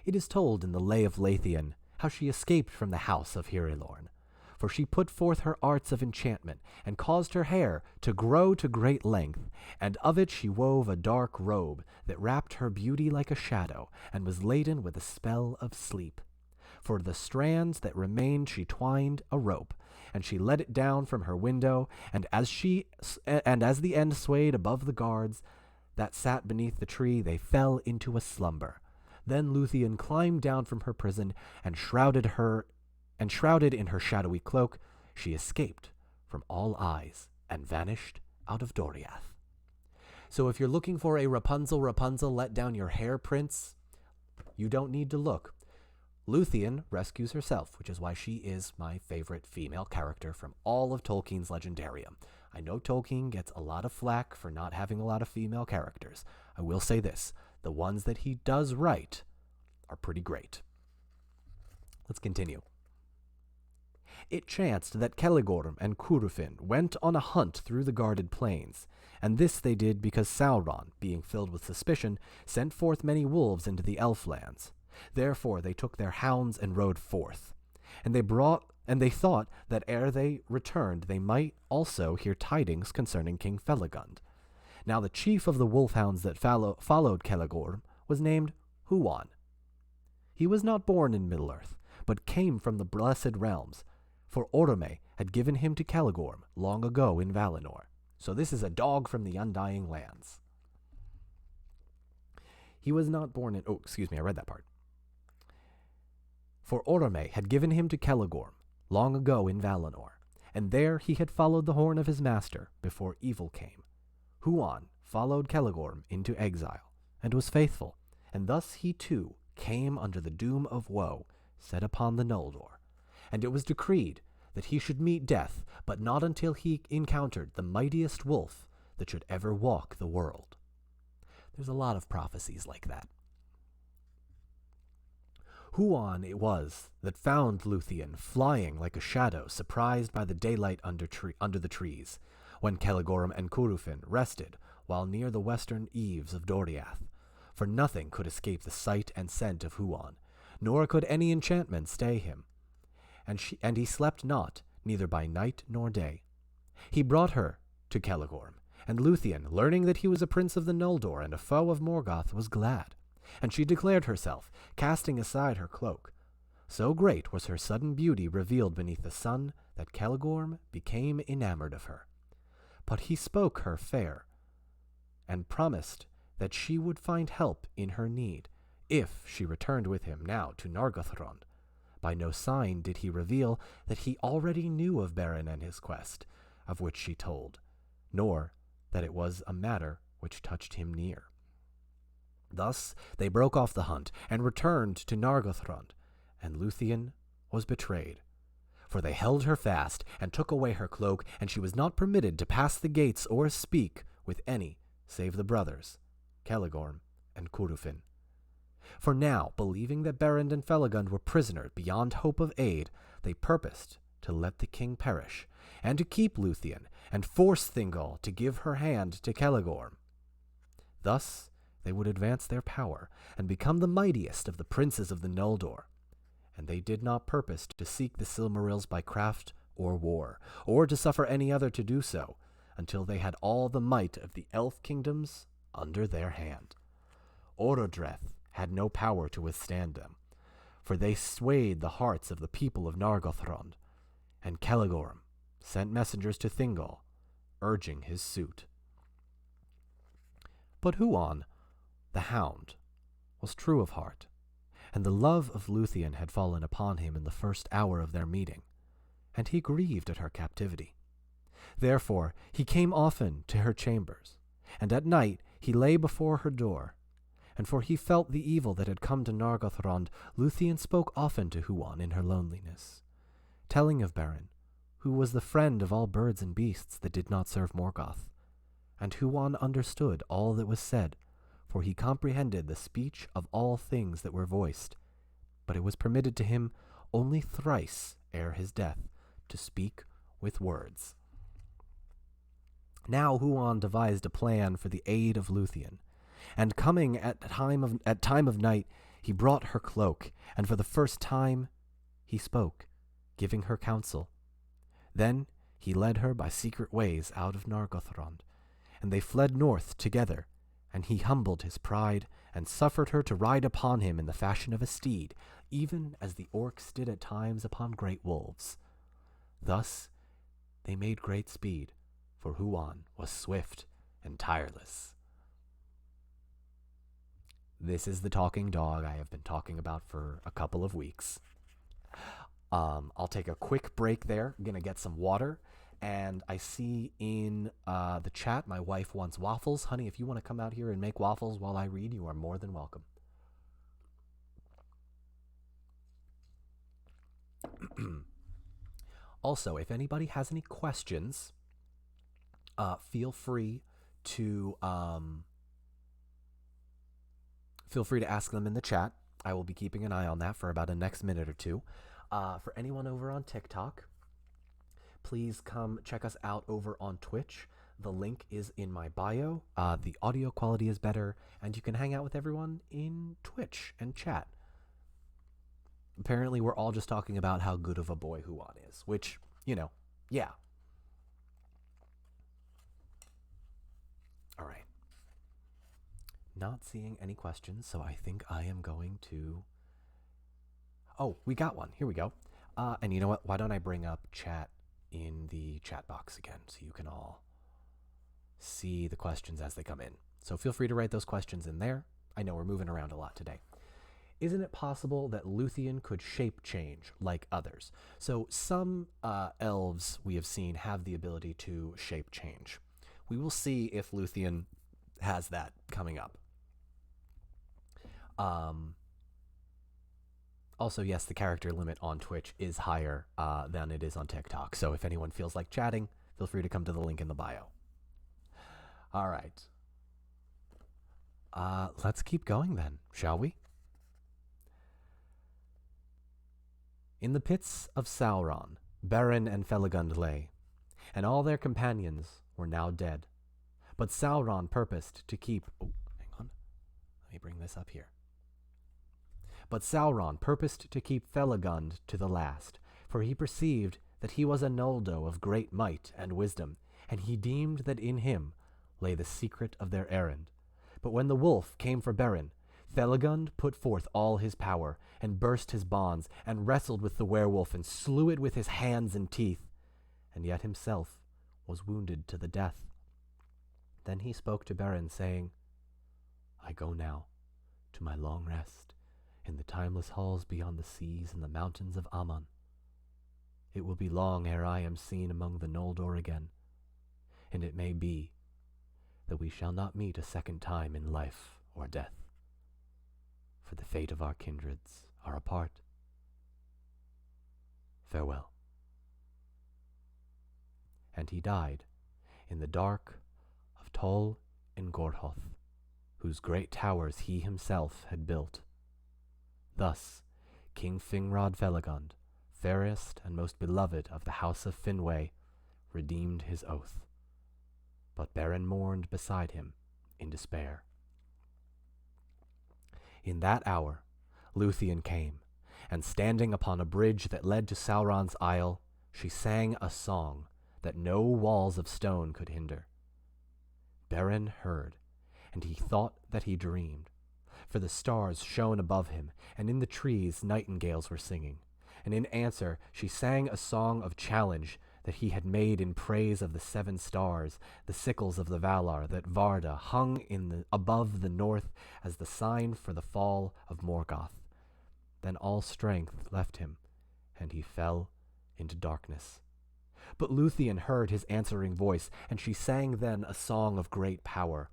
It is told in the Lay of Luthien how she escaped from the house of Hirilorn, for she put forth her arts of enchantment, and caused her hair to grow to great length, and of it she wove a dark robe that wrapped her beauty like a shadow, and was laden with a spell of sleep. For the strands that remained she twined a rope, and she let it down from her window, and as the end swayed above the guards that sat beneath the tree, they fell into a slumber. Then Luthien climbed down from her prison, and shrouded in her shadowy cloak, she escaped from all eyes and vanished out of Doriath. So if you're looking for a Rapunzel, let down your hair prince, you don't need to look. Luthien rescues herself, which is why she is my favorite female character from all of Tolkien's Legendarium. I know Tolkien gets a lot of flack for not having a lot of female characters. I will say this, the ones that he does right are pretty great. Let's continue. It chanced that Celegorm and Curufin went on a hunt through the guarded plains, and this they did because Sauron, being filled with suspicion, sent forth many wolves into the elf-lands. Therefore they took their hounds and rode forth, and they thought that ere they returned they might also hear tidings concerning King Felagund. Now the chief of the wolfhounds that followed Celegorm was named Huan. He was not born in Middle-earth, but came from the Blessed Realms, for Orome had given him to Celegorm long ago in Valinor. So this is a dog from the Undying Lands. He was not born in... I read that part. For Orome had given him to Celegorm long ago in Valinor, and there he had followed the horn of his master before evil came. Huan followed Celegorm into exile, and was faithful, and thus he too came under the doom of woe set upon the Noldor. And it was decreed that he should meet death, but not until he encountered the mightiest wolf that should ever walk the world. There's a lot of prophecies like that. Huan it was that found Luthien flying like a shadow, surprised by the daylight under the trees, when Celegorum and Curufin rested while near the western eaves of Doriath. For nothing could escape the sight and scent of Huan, nor could any enchantment stay him. And he slept not, neither by night nor day. He brought her to Celegorum, and Luthien, learning that he was a prince of the Noldor and a foe of Morgoth, was glad. And she declared herself, casting aside her cloak. So great was her sudden beauty revealed beneath the sun that Celegorum became enamored of her. But he spoke her fair, and promised that she would find help in her need, if she returned with him now to Nargothrond. By no sign did he reveal that he already knew of Beren and his quest, of which she told, nor that it was a matter which touched him near. Thus they broke off the hunt, and returned to Nargothrond, and Luthien was betrayed. For they held her fast, and took away her cloak, and she was not permitted to pass the gates or speak with any save the brothers, Celegorum and Curufin. For now, believing that Beren and Felagund were prisoners beyond hope of aid, they purposed to let the king perish, and to keep Luthien, and force Thingol to give her hand to Celegorum. Thus they would advance their power, and become the mightiest of the princes of the Noldor. And they did not purpose to seek the Silmarils by craft or war, or to suffer any other to do so, until they had all the might of the elf kingdoms under their hand. Orodreth had no power to withstand them, for they swayed the hearts of the people of Nargothrond, and Celegorum sent messengers to Thingol, urging his suit. But Huan, the hound, was true of heart, and the love of Luthien had fallen upon him in the first hour of their meeting, and he grieved at her captivity. Therefore he came often to her chambers, and at night he lay before her door. And for he felt the evil that had come to Nargothrond, Luthien spoke often to Huan in her loneliness, telling of Beren, who was the friend of all birds and beasts that did not serve Morgoth. And Huan understood all that was said, for he comprehended the speech of all things that were voiced. But it was permitted to him only thrice ere his death to speak with words. Now Huan devised a plan for the aid of Luthien, and coming at time of night, he brought her cloak, and for the first time he spoke, giving her counsel. Then he led her by secret ways out of Nargothrond, and they fled north together, and he humbled his pride, and suffered her to ride upon him in the fashion of a steed, even as the orcs did at times upon great wolves. Thus they made great speed, for Huan was swift and tireless. This is the talking dog I have been talking about for a couple of weeks. I'll take a quick break there. I'm going to get some water. And I see in the chat my wife wants waffles. Honey, if you want to come out here and make waffles while I read, you are more than welcome. Also, if anybody has any questions, feel free to ask them in the chat. I will be keeping an eye on that for about the next minute or two. For anyone over on TikTok, please come check us out over on Twitch. The link is in my bio. The audio quality is better, and you can hang out with everyone in Twitch and chat. Apparently, we're all just talking about how good of a boy Huan is, which, yeah. All right. Not seeing any questions, so I think I am going to... Oh, we got one. Here we go. And you know what? Why don't I bring up chat in the chat box again so you can all see the questions as they come in. So feel free to write those questions in there. I know we're moving around a lot today. Isn't it possible that Luthien could shape change like others? So some elves we have seen have the ability to shape change. We will see if Luthien has that coming up. Also, yes, the character limit on Twitch is higher than it is on TikTok. So if anyone feels like chatting, feel free to come to the link in the bio. All right. Let's keep going then, shall we? In the pits of Sauron, Beren and Felagund lay, and all their companions were now dead. But Sauron purposed to keep... Oh, hang on. Let me bring this up here. But Sauron purposed to keep Felagund to the last, for he perceived that he was a Noldo of great might and wisdom, and he deemed that in him lay the secret of their errand. But when the wolf came for Beren, Felagund put forth all his power, and burst his bonds, and wrestled with the werewolf, and slew it with his hands and teeth, and yet himself was wounded to the death. Then he spoke to Beren, saying, I go now to my long rest in the timeless halls beyond the seas and the mountains of Aman. It will be long ere I am seen among the Noldor again, and it may be that we shall not meet a second time in life or death, for the fate of our kindreds are apart. Farewell. And he died in the dark of Tol in Gorhoth, whose great towers he himself had built. Thus King Finrod Felagund, fairest and most beloved of the house of Finwë, redeemed his oath. But Beren mourned beside him in despair. In that hour Luthien came, and standing upon a bridge that led to Sauron's isle, she sang a song that no walls of stone could hinder. Beren heard, and he thought that he dreamed, for the stars shone above him, and in the trees nightingales were singing. And in answer she sang a song of challenge that he had made in praise of the 7 stars, the sickles of the Valar, that Varda hung above the north as the sign for the fall of Morgoth. Then all strength left him, and he fell into darkness. But Luthien heard his answering voice, and she sang then a song of great power.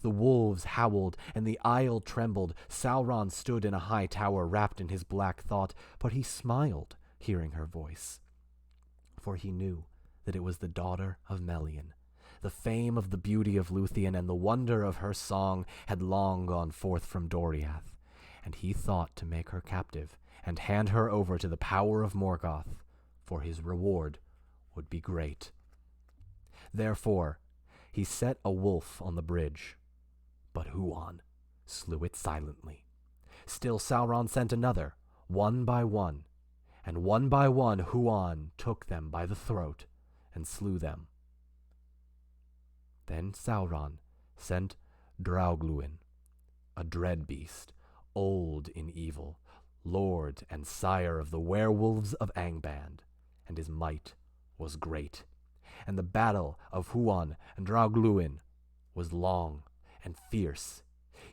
The wolves howled, and the isle trembled. Sauron stood in a high tower, wrapped in his black thought, but he smiled, hearing her voice. For he knew that it was the daughter of Melian. The fame of the beauty of Luthien and the wonder of her song had long gone forth from Doriath, and he thought to make her captive and hand her over to the power of Morgoth, for his reward would be great. Therefore he set a wolf on the bridge, but Huan slew it silently. Still Sauron sent another, one by one, and one by one Huan took them by the throat and slew them. Then Sauron sent Draugluin, a dread beast, old in evil, lord and sire of the werewolves of Angband, and his might was great. And the battle of Huan and Draugluin was long and fierce.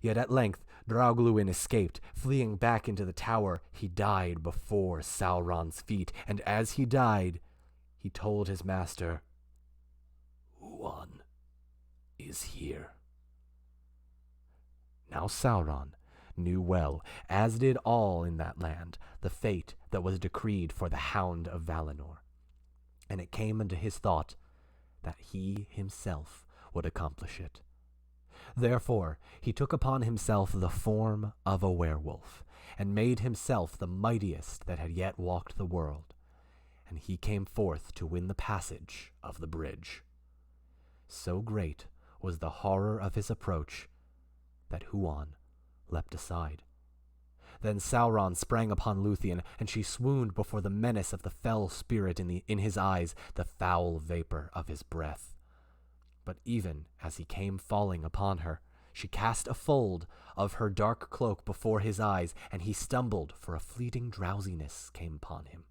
Yet at length Draugluin escaped. Fleeing back into the tower, he died before Sauron's feet, and as he died, he told his master, Huan is here. Now Sauron knew well, as did all in that land, the fate that was decreed for the Hound of Valinor. And it came into his thought that he himself would accomplish it. Therefore he took upon himself the form of a werewolf, and made himself the mightiest that had yet walked the world, and he came forth to win the passage of the bridge. So great was the horror of his approach that Huan leapt aside. Then Sauron sprang upon Luthien, and she swooned before the menace of the fell spirit in his eyes, the foul vapor of his breath. But even as he came falling upon her, she cast a fold of her dark cloak before his eyes, and he stumbled, for a fleeting drowsiness came upon him.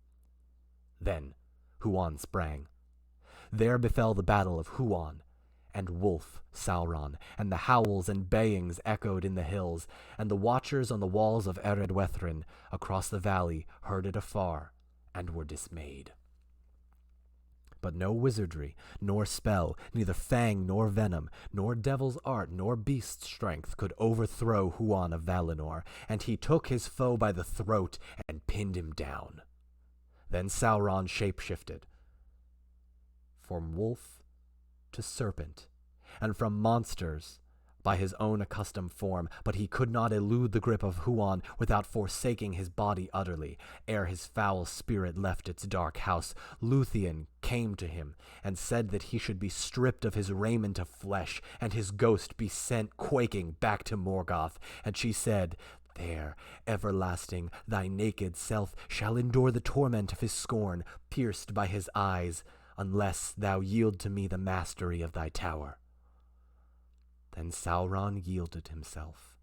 Then Huan sprang. There befell the battle of Huan and wolf Sauron, and the howls and bayings echoed in the hills, and the watchers on the walls of Eredwethrin across the valley heard it afar, and were dismayed. But no wizardry, nor spell, neither fang nor venom, nor devil's art, nor beast's strength could overthrow Huan of Valinor, and he took his foe by the throat and pinned him down. Then Sauron shapeshifted from wolf to serpent, and from monsters by his own accustomed form, but he could not elude the grip of Huan without forsaking his body utterly. Ere his foul spirit left its dark house, Luthien came to him, and said that he should be stripped of his raiment of flesh, and his ghost be sent quaking back to Morgoth. And she said, "There, everlasting, thy naked self shall endure the torment of his scorn, pierced by his eyes, unless thou yield to me the mastery of thy tower." Then Sauron yielded himself,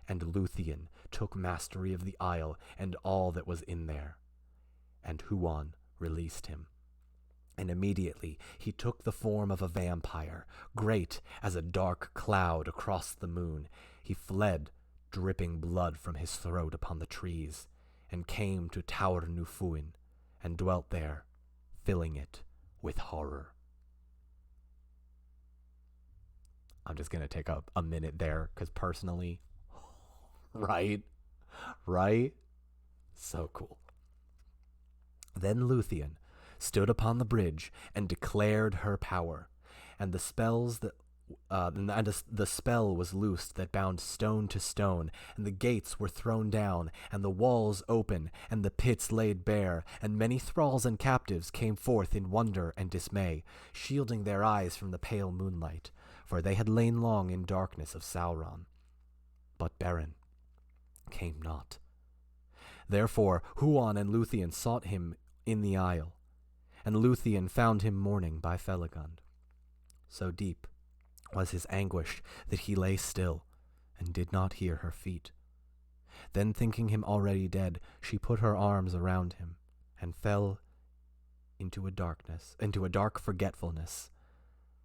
and Luthien took mastery of the isle and all that was in there, and Huan released him. And immediately he took the form of a vampire, great as a dark cloud across the moon. He fled, dripping blood from his throat upon the trees, and came to Tower Nufuin, and dwelt there, filling it with horror. I'm just going to take a minute there, because personally, right? So cool. Then Luthien stood upon the bridge and declared her power, and the spell was loosed that bound stone to stone, and the gates were thrown down, and the walls open, and the pits laid bare, and many thralls and captives came forth in wonder and dismay, shielding their eyes from the pale moonlight, for they had lain long in darkness of Sauron. But Beren came not. Therefore Huan and Luthien sought him in the isle, and Luthien found him mourning by Felagund. So deep was his anguish that he lay still, and did not hear her feet. Then, thinking him already dead, she put her arms around him, and fell into a dark forgetfulness.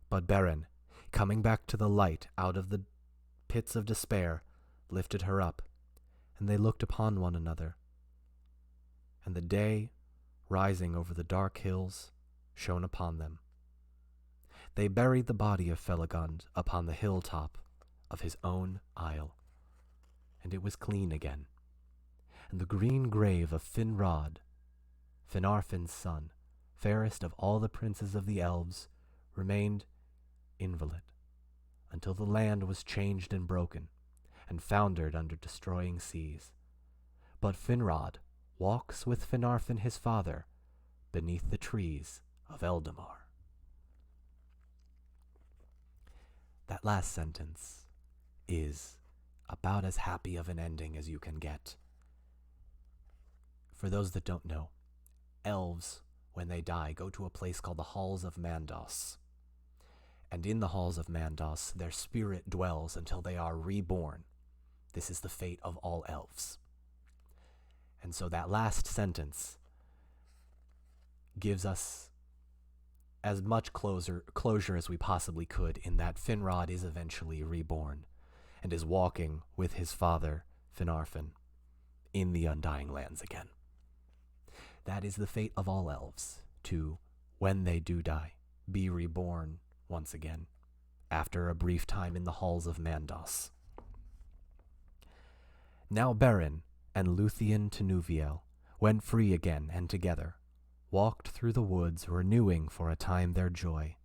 But Beren, coming back to the light out of the pits of despair, lifted her up, and they looked upon one another. And the day, rising over the dark hills, shone upon them. They buried the body of Felagund upon the hilltop of his own isle, and it was clean again. And the green grave of Finrod, Finarfin's son, fairest of all the princes of the elves, remained inviolate until the land was changed and broken, and foundered under destroying seas. But Finrod walks with Finarfin his father beneath the trees of Eldamar. That last sentence is about as happy of an ending as you can get. For those that don't know, elves, when they die, go to a place called the Halls of Mandos. And in the Halls of Mandos, their spirit dwells until they are reborn. This is the fate of all elves. And so that last sentence gives us as much closure as we possibly could, in that Finrod is eventually reborn and is walking with his father, Finarfin, in the Undying Lands again. That is the fate of all elves, to, when they do die, be reborn once again, after a brief time in the halls of Mandos. Now Beren and Luthien Tinuviel went free again, and together walked through the woods, renewing for a time their joy.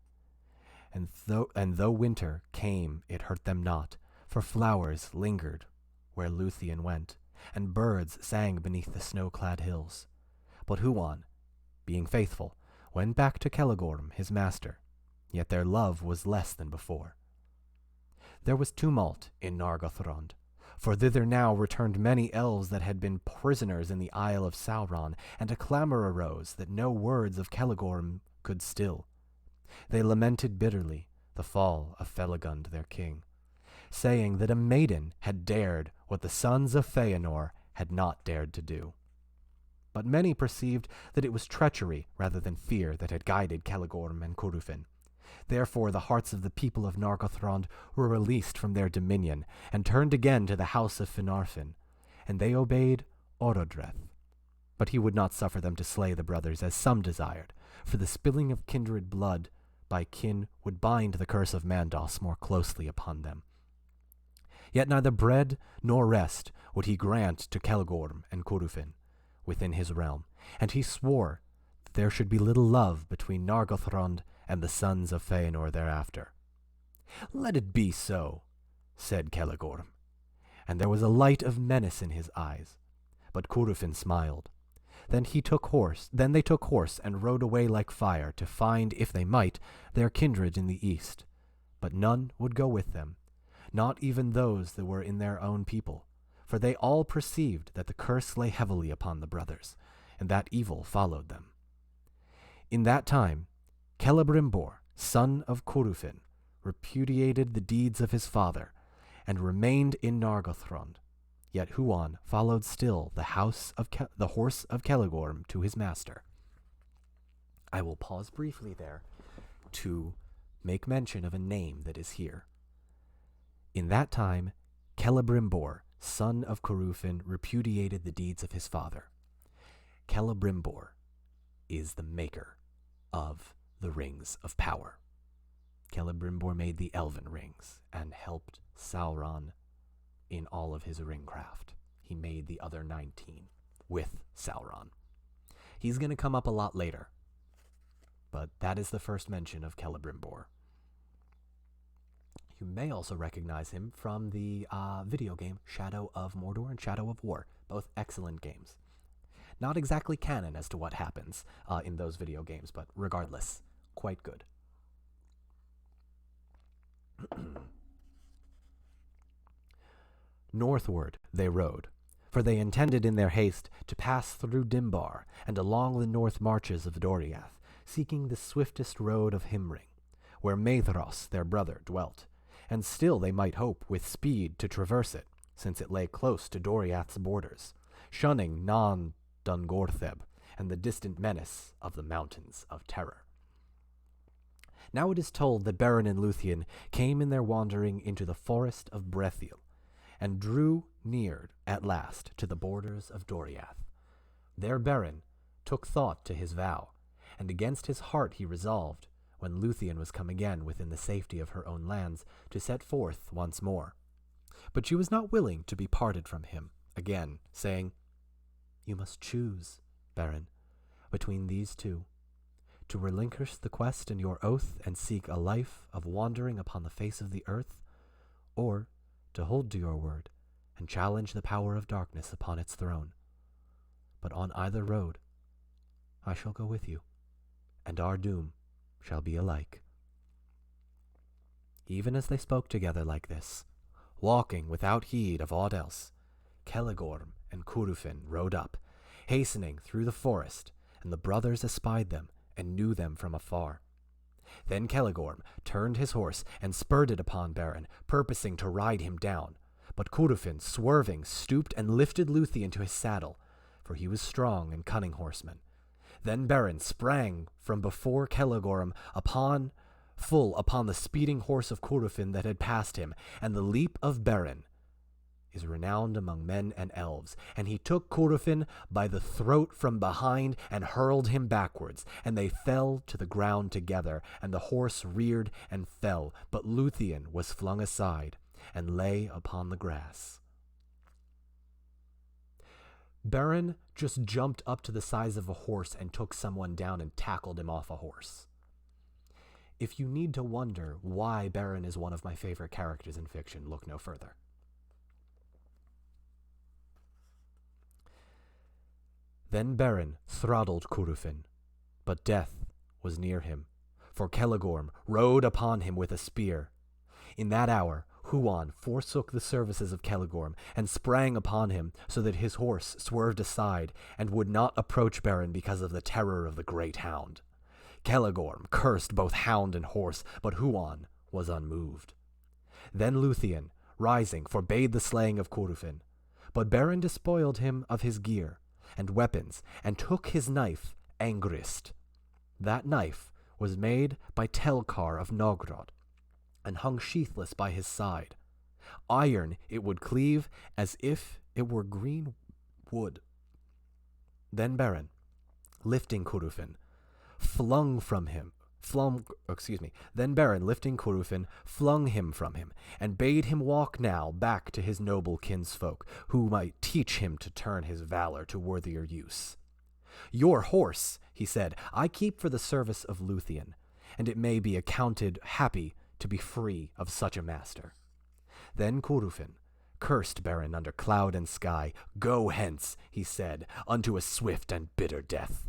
And though winter came, it hurt them not, for flowers lingered where Luthien went, and birds sang beneath the snow-clad hills. But Huan, being faithful, went back to Celegorm, his master, yet their love was less than before. There was tumult in Nargothrond, for thither now returned many elves that had been prisoners in the Isle of Sauron, and a clamor arose that no words of Celegorm could still. They lamented bitterly the fall of Felagund their king, saying that a maiden had dared what the sons of Feanor had not dared to do. But many perceived that it was treachery rather than fear that had guided Celegorm and Curufin. Therefore the hearts of the people of Nargothrond were released from their dominion, and turned again to the house of Finarfin, and they obeyed Orodreth. But he would not suffer them to slay the brothers, as some desired, for the spilling of kindred blood by kin would bind the curse of Mandos more closely upon them. Yet neither bread nor rest would he grant to Celegorm and Curufin within his realm, and he swore that there should be little love between Nargothrond and the sons of Feanor thereafter. "Let it be so," said Celegorm, and there was a light of menace in his eyes. But Curufin smiled. Then they took horse and rode away like fire to find, if they might, their kindred in the east. But none would go with them, not even those that were in their own people, for they all perceived that the curse lay heavily upon the brothers, and that evil followed them. In that time, Celebrimbor, son of Curufin, repudiated the deeds of his father, and remained in Nargothrond. Yet Huan followed still the horse of Celegorm to his master. I will pause briefly there to make mention of a name that is here. In that time, Celebrimbor, son of Curufin, repudiated the deeds of his father. Celebrimbor is the maker of the Rings of Power. Celebrimbor made the Elven Rings and helped Sauron in all of his ringcraft. He made the other 19 with Sauron. He's going to come up a lot later, but that is the first mention of Celebrimbor. You may also recognize him from the video game Shadow of Mordor and Shadow of War, both excellent games. Not exactly canon as to what happens in those video games, but regardless, quite good. Northward they rode, for they intended in their haste to pass through Dimbar and along the north marches of Doriath, seeking the swiftest road of Himring, where Maedhros their brother dwelt, and still they might hope with speed to traverse it, since it lay close to Doriath's borders, shunning Non Dungortheb and the distant menace of the Mountains of Terror. Now it is told that Beren and Luthien came in their wandering into the forest of Brethiel, and drew near at last to the borders of Doriath. There Beren took thought to his vow, and against his heart he resolved, when Luthien was come again within the safety of her own lands, to set forth once more. But she was not willing to be parted from him again, saying, "You must choose, Beren, between these two, to relinquish the quest and your oath and seek a life of wandering upon the face of the earth, or to hold to your word and challenge the power of darkness upon its throne. But on either road I shall go with you, and our doom shall be alike." Even as they spoke together like this, walking without heed of aught else, Celegorm and Curufin rode up, hastening through the forest, and the brothers espied them and knew them from afar. Then Celegorm turned his horse and spurred it upon Beren, purposing to ride him down. But Curufin, swerving, stooped and lifted Luthien to his saddle, for he was strong and cunning horseman. Then Beren sprang from before Celegorm full upon the speeding horse of Curufin that had passed him, and the leap of Beren is renowned among men and elves, and he took Curufin by the throat from behind and hurled him backwards, and they fell to the ground together, and the horse reared and fell, but Luthien was flung aside and lay upon the grass. Beren just jumped up to the size of a horse and took someone down and tackled him off a horse. If you need to wonder why Beren is one of my favorite characters in fiction, look no further. Then Beren throttled Curufin, but death was near him, for Celegorm rode upon him with a spear. In that hour, Huan forsook the services of Celegorm and sprang upon him, so that his horse swerved aside and would not approach Beren because of the terror of the great hound. Celegorm cursed both hound and horse, but Huan was unmoved. Then Luthien, rising, forbade the slaying of Curufin, but Beren despoiled him of his gear and weapons, and took his knife, Angrist. That knife was made by Telkar of Nogrod, and hung sheathless by his side. Iron it would cleave as if it were green wood. Then Beren, lifting Curufin, flung him from him, and bade him walk now back to his noble kinsfolk, who might teach him to turn his valor to worthier use. "Your horse," he said, "I keep for the service of Luthien, and it may be accounted happy to be free of such a master." Then Curufin cursed Beren under cloud and sky. "Go hence," he said, "unto a swift and bitter death."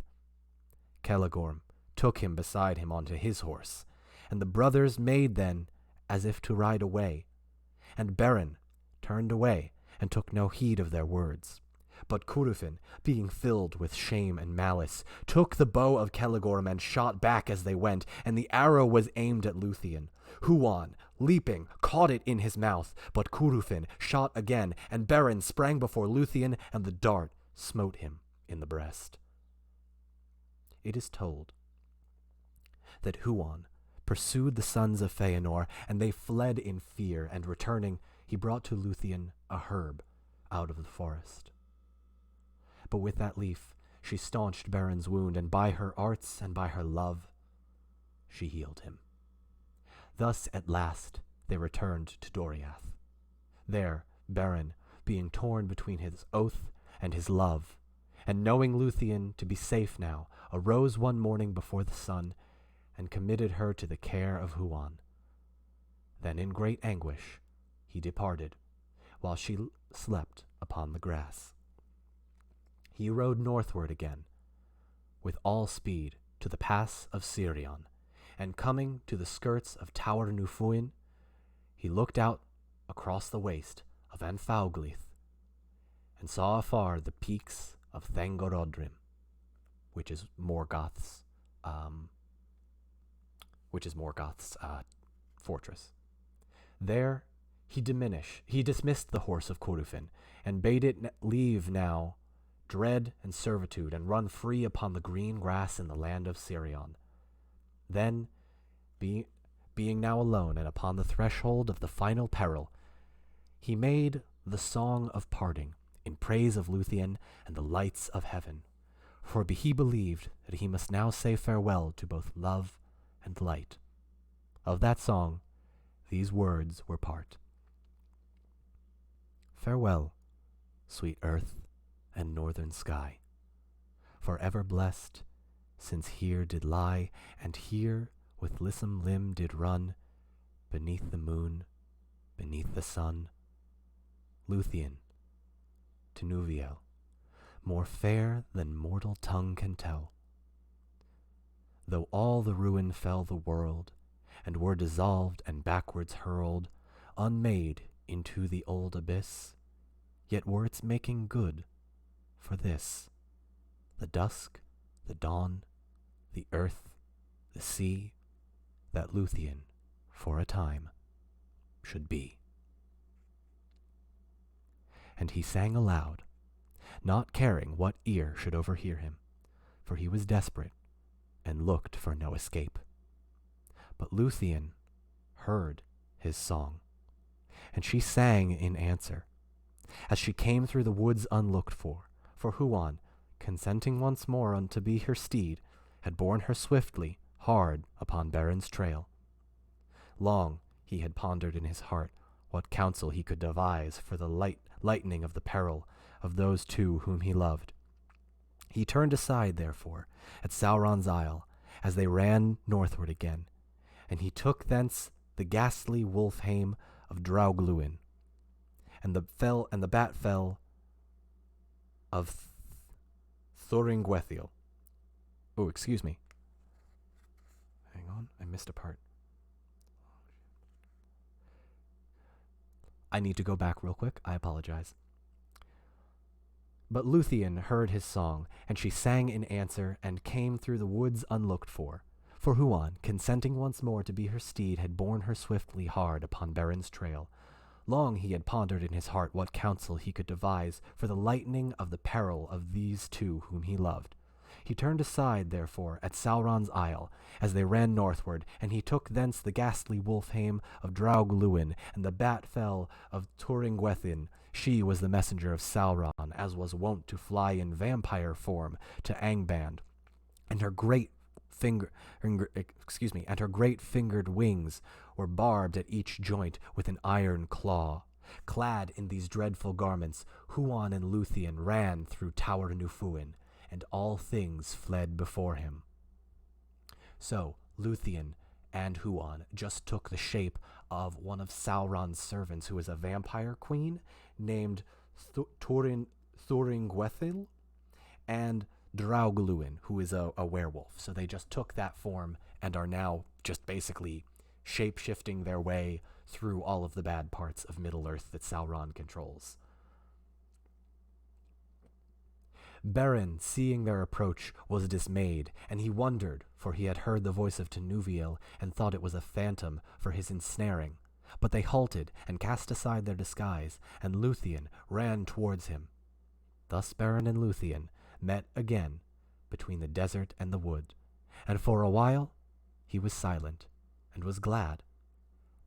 Celegorm took him beside him onto his horse, and the brothers made then as if to ride away. And Beren turned away and took no heed of their words. But Curufin, being filled with shame and malice, took the bow of Celegorm and shot back as they went, and the arrow was aimed at Luthien. Huan, leaping, caught it in his mouth, but Curufin shot again, and Beren sprang before Luthien, and the dart smote him in the breast. It is told that Huan pursued the sons of Feanor, and they fled in fear, and returning, he brought to Luthien a herb out of the forest. But with that leaf she staunched Beren's wound, and by her arts and by her love she healed him. Thus at last they returned to Doriath. There Beren, being torn between his oath and his love, and knowing Luthien to be safe now, arose one morning before the sun, and committed her to the care of Huan. Then in great anguish he departed, while she slept upon the grass. He rode northward again, with all speed, to the pass of Sirion, and coming to the skirts of Tower Nufuin, he looked out across the waste of Anfauglith, and saw afar the peaks of Thangorodrim, which is Morgoth's fortress. There he dismissed the horse of Curufin, and bade it leave now dread and servitude, and run free upon the green grass in the land of Sirion. Then, being now alone and upon the threshold of the final peril, he made the song of parting in praise of Luthien and the lights of heaven, for he believed that he must now say farewell to both love and light. Of that song, these words were part. Farewell, sweet earth and northern sky, forever blessed, since here did lie, and here with lissom limb did run, beneath the moon, beneath the sun, Luthien to Nuviel, more fair than mortal tongue can tell. Though all the ruin fell the world, and were dissolved and backwards hurled, unmade into the old abyss, yet were its making good for this: the dusk, the dawn, the earth, the sea, that Luthien, for a time, should be. And he sang aloud, not caring what ear should overhear him, for he was desperate, and looked for no escape. But Luthien heard his song, and she sang in answer, as she came through the woods unlooked for Huan, consenting once more unto be her steed, had borne her swiftly hard upon Beren's trail. Long he had pondered in his heart what counsel he could devise for the lightening of the peril of those two whom he loved. He turned aside, therefore, at Sauron's Isle, as they ran northward again, and he took thence the ghastly wolf-hame of Draugluin, and the bat fell of Thoringwethiel. Oh, excuse me. Hang on, I missed a part. I need to go back real quick. I apologize. But Luthien heard his song, and she sang in answer, and came through the woods unlooked for Huan, consenting once more to be her steed, had borne her swiftly hard upon Beren's trail. Long he had pondered in his heart what counsel he could devise for the lightening of the peril of these two whom he loved. He turned aside, therefore, at Sauron's Isle, as they ran northward, and he took thence the ghastly wolf-hame of Draugluin, and the bat fell of Thoringwethin. She was the messenger of Sauron, as was wont to fly in vampire form to Angband, and her great fingered wings were barbed at each joint with an iron claw. Clad in these dreadful garments, Huan and Luthien ran through Tower Nufuin, and all things fled before him. So Luthien and Huan just took the shape of one of Sauron's servants, who is a vampire queen named Thuringwethil, and Draugluin, who is a werewolf. So they just took that form and are now just basically shape-shifting their way through all of the bad parts of Middle-earth that Sauron controls. Beren, seeing their approach, was dismayed, and he wondered, for he had heard the voice of Tinuviel and thought it was a phantom for his ensnaring. But they halted and cast aside their disguise, and Luthien ran towards him. Thus Beren and Luthien met again between the desert and the wood, and for a while he was silent and was glad.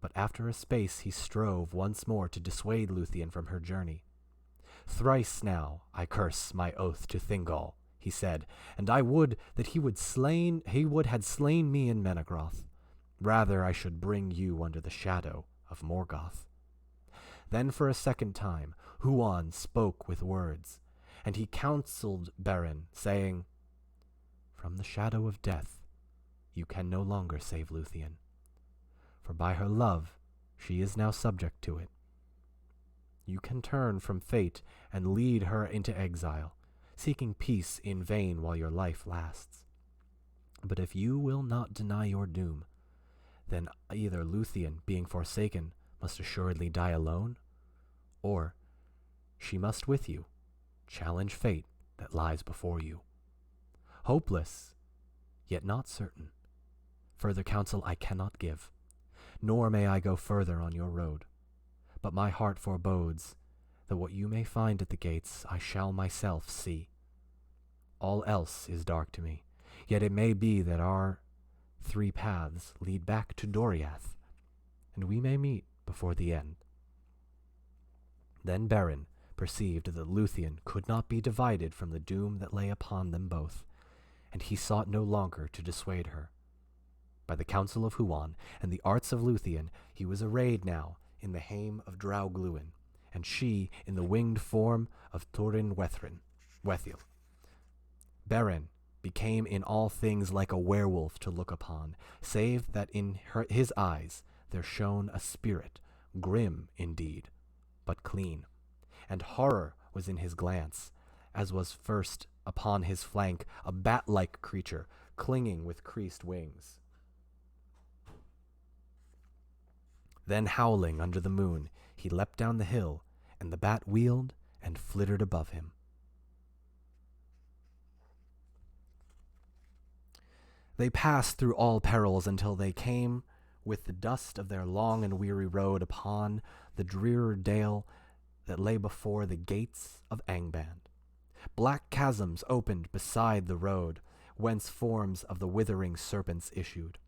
But after a space he strove once more to dissuade Luthien from her journey. "Thrice now I curse my oath to Thingol," he said, "and I would that he would had slain me in Menegroth. Rather I should bring you under the shadow of Morgoth." Then for a second time Huan spoke with words, and he counseled Beren, saying, "From the shadow of death you can no longer save Luthien, for by her love she is now subject to it. You can turn from fate and lead her into exile, seeking peace in vain while your life lasts. But if you will not deny your doom, then either Luthien, being forsaken, must assuredly die alone, or she must with you challenge fate that lies before you. Hopeless, yet not certain. Further counsel I cannot give, nor may I go further on your road. But my heart forebodes that what you may find at the gates I shall myself see. All else is dark to me, yet it may be that our 3 paths lead back to Doriath, and we may meet before the end." Then Beren perceived that Luthien could not be divided from the doom that lay upon them both, and he sought no longer to dissuade her. By the counsel of Huan and the arts of Luthien, he was arrayed now in the hame of Draugluin, and she in the winged form of Thuringwethil. Beren became in all things like a werewolf to look upon, save that in his eyes there shone a spirit, grim indeed, but clean, and horror was in his glance, as was first upon his flank a bat-like creature clinging with creased wings. Then howling under the moon, he leapt down the hill, and the bat wheeled and flittered above him. They passed through all perils until they came, with the dust of their long and weary road, upon the drear dale that lay before the gates of Angband. Black chasms opened beside the road, whence forms of the withering serpents issued.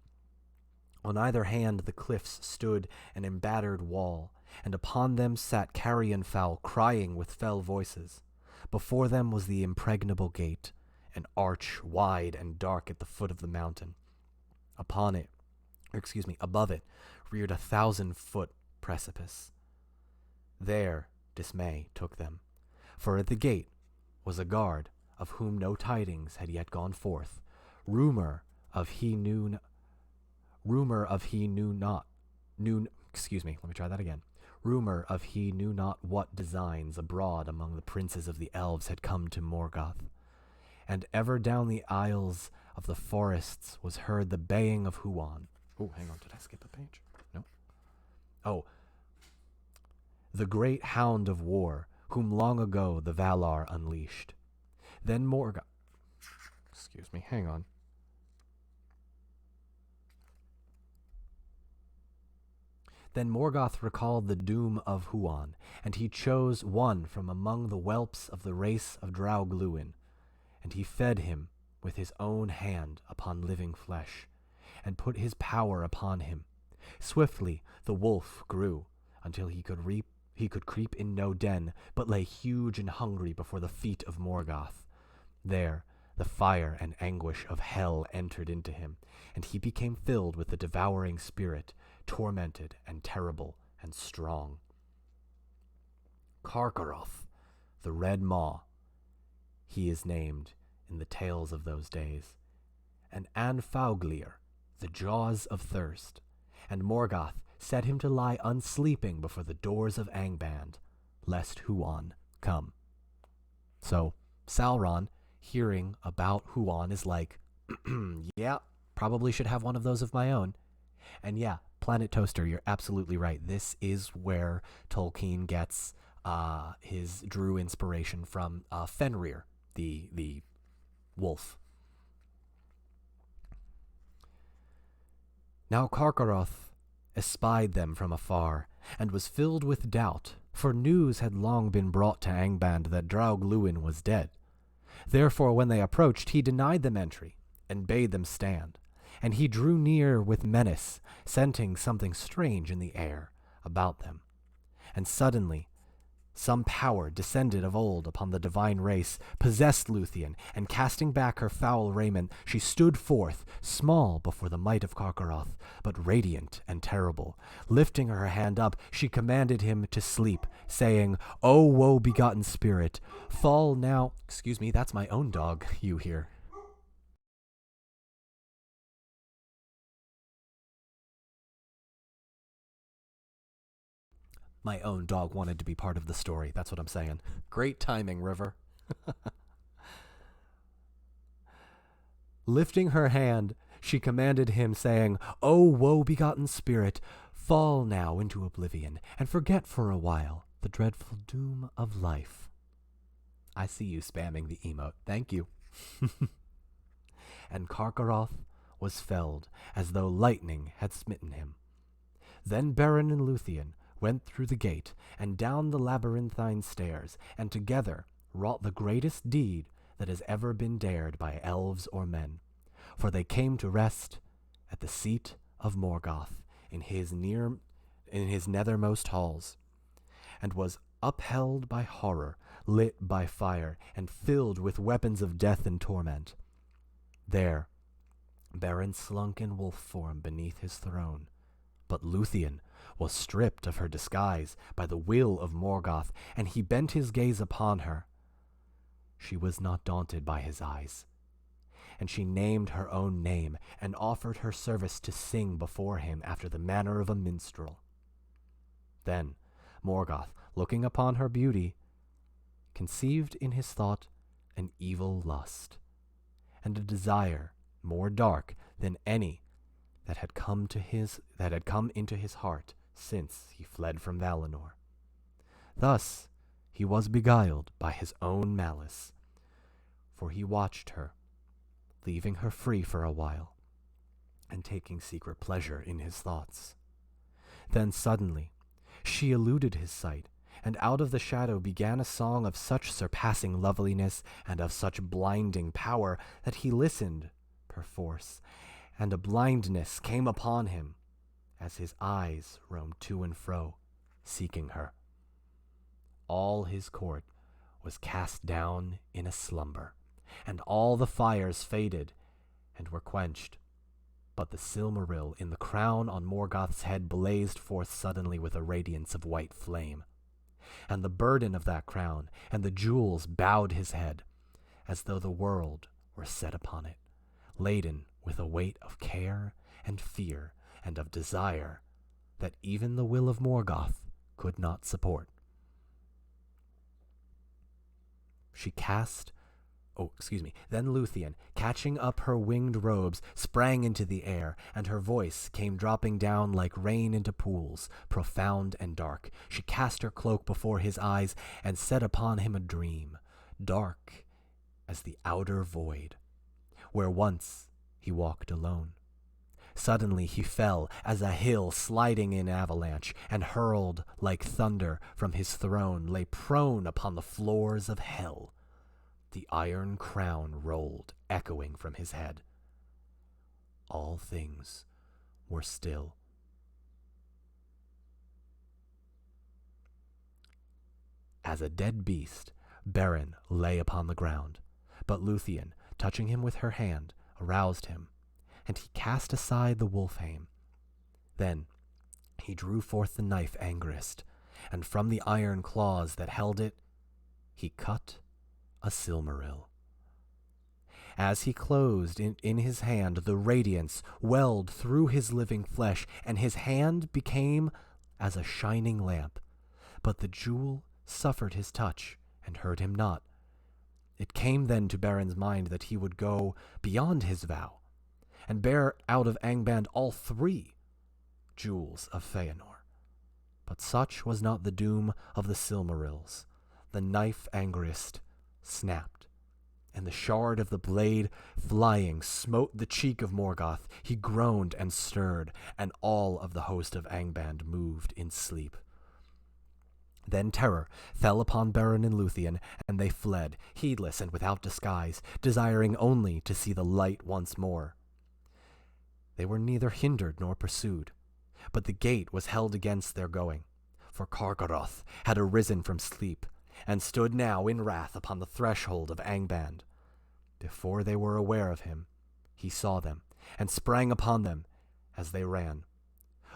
On either hand the cliffs stood an embattered wall, and upon them sat carrion fowl crying with fell voices. Before them was the impregnable gate, an arch wide and dark at the foot of the mountain. Above it, reared 1,000-foot precipice. There dismay took them, for at the gate was a guard of whom no tidings had yet gone forth, rumor of he knew not what designs abroad among the princes of the elves had come to Morgoth. And ever down the aisles of the forests was heard the baying of Huan. Oh, hang on, did I skip a page? No. Oh, the great hound of war, whom long ago the Valar unleashed. Then Morgoth... hang on. Then Morgoth recalled the doom of Huan, and he chose one from among the whelps of the race of Draugluin, and he fed him with his own hand upon living flesh, and put his power upon him. Swiftly the wolf grew, until he could creep in no den, but lay huge and hungry before the feet of Morgoth. There the fire and anguish of hell entered into him, and he became filled with the devouring spirit, tormented and terrible and strong. Karkaroth, the Red Maw, he is named in the tales of those days, and Anfauglir, the jaws of thirst, and Morgoth set him to lie unsleeping before the doors of Angband, lest Huan come. So Sauron, hearing about Huan, is like, yeah, probably should have one of those of my own. And yeah, Planet Toaster, you're absolutely right. This is where Tolkien gets his Drew inspiration from Fenrir, the wolf. Now Karkaroth espied them from afar, and was filled with doubt, for news had long been brought to Angband that Draug Luin was dead. Therefore when they approached, he denied them entry, and bade them stand. And he drew near with menace, scenting something strange in the air about them. And suddenly some power descended of old upon the divine race, possessed Luthien, and casting back her foul raiment, she stood forth, small before the might of Karkaroth, but radiant and terrible. Lifting her hand up, she commanded him to sleep, saying, "O woe-begotten spirit, fall now—" Excuse me, that's my own dog you hear. My own dog wanted to be part of the story. That's what I'm saying. Great timing, River. Lifting her hand, she commanded him, saying, "O woe-begotten spirit, fall now into oblivion, and forget for a while the dreadful doom of life." I see you spamming the emote. Thank you. And Karkaroth was felled, as though lightning had smitten him. Then Beren and Luthien went through the gate and down the labyrinthine stairs, and together wrought the greatest deed that has ever been dared by elves or men. For they came to rest at the seat of Morgoth in his nethermost halls, and was upheld by horror, lit by fire, and filled with weapons of death and torment. There Beren slunk in wolf form beneath his throne, but Luthien was stripped of her disguise by the will of Morgoth, and he bent his gaze upon her. She was not daunted by his eyes, and she named her own name, and offered her service to sing before him after the manner of a minstrel. Then Morgoth, looking upon her beauty, conceived in his thought an evil lust, and a desire more dark than any that had come into his heart since he fled from Valinor. Thus he was beguiled by his own malice, for he watched her, leaving her free for a while, and taking secret pleasure in his thoughts. Then suddenly she eluded his sight, and out of the shadow began a song of such surpassing loveliness and of such blinding power that he listened perforce, and a blindness came upon him as his eyes roamed to and fro, seeking her. All his court was cast down in a slumber, and all the fires faded and were quenched. But the Silmaril in the crown on Morgoth's head blazed forth suddenly with a radiance of white flame, and the burden of that crown and the jewels bowed his head, as though the world were set upon it, laden with a weight of care and fear and of desire that even the will of Morgoth could not support. Then Luthien, catching up her winged robes, sprang into the air, and her voice came dropping down like rain into pools, profound and dark. She cast her cloak before his eyes, and set upon him a dream, dark as the outer void, where once he walked alone. Suddenly he fell as a hill sliding in avalanche, and hurled like thunder from his throne, lay prone upon the floors of hell. The iron crown rolled, echoing from his head. All things were still. As a dead beast, Beren lay upon the ground, but Luthien, touching him with her hand, aroused him, and he cast aside the wolf-hame. Then he drew forth the knife Angrist, and from the iron claws that held it, he cut a Silmaril. As he closed in his hand, the radiance welled through his living flesh, and his hand became as a shining lamp. But the jewel suffered his touch, and hurt him not. It came then to Beren's mind that he would go beyond his vow, and bear out of Angband all 3 jewels of Feanor. But such was not the doom of the Silmarils. The knife angriest snapped, and the shard of the blade flying smote the cheek of Morgoth. He groaned and stirred, and all of the host of Angband moved in sleep. Then terror fell upon Beren and Luthien, and they fled, heedless and without disguise, desiring only to see the light once more. They were neither hindered nor pursued, but the gate was held against their going, for Carcharoth had arisen from sleep, and stood now in wrath upon the threshold of Angband. Before they were aware of him, he saw them, and sprang upon them as they ran.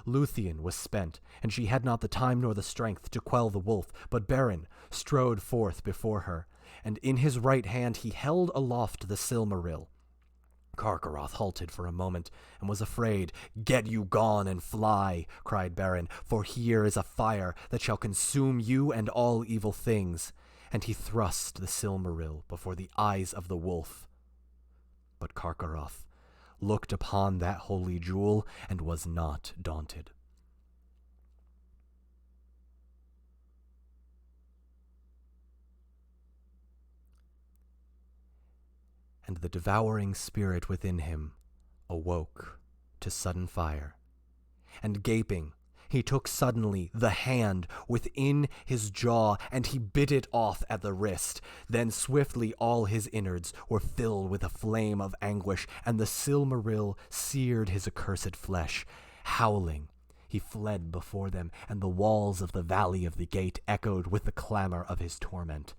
Luthien was spent, and she had not the time nor the strength to quell the wolf, but Beren strode forth before her, and in his right hand he held aloft the Silmaril. Carcharoth halted for a moment, and was afraid. "Get you gone and fly," cried Beren, "for here is a fire that shall consume you and all evil things." And he thrust the Silmaril before the eyes of the wolf. But Carcharoth looked upon that holy jewel, and was not daunted. And the devouring spirit within him awoke to sudden fire, and gaping, he took suddenly the hand within his jaw, and he bit it off at the wrist. Then swiftly all his innards were filled with a flame of anguish, and the Silmaril seared his accursed flesh. Howling, he fled before them, and the walls of the valley of the gate echoed with the clamor of his torment.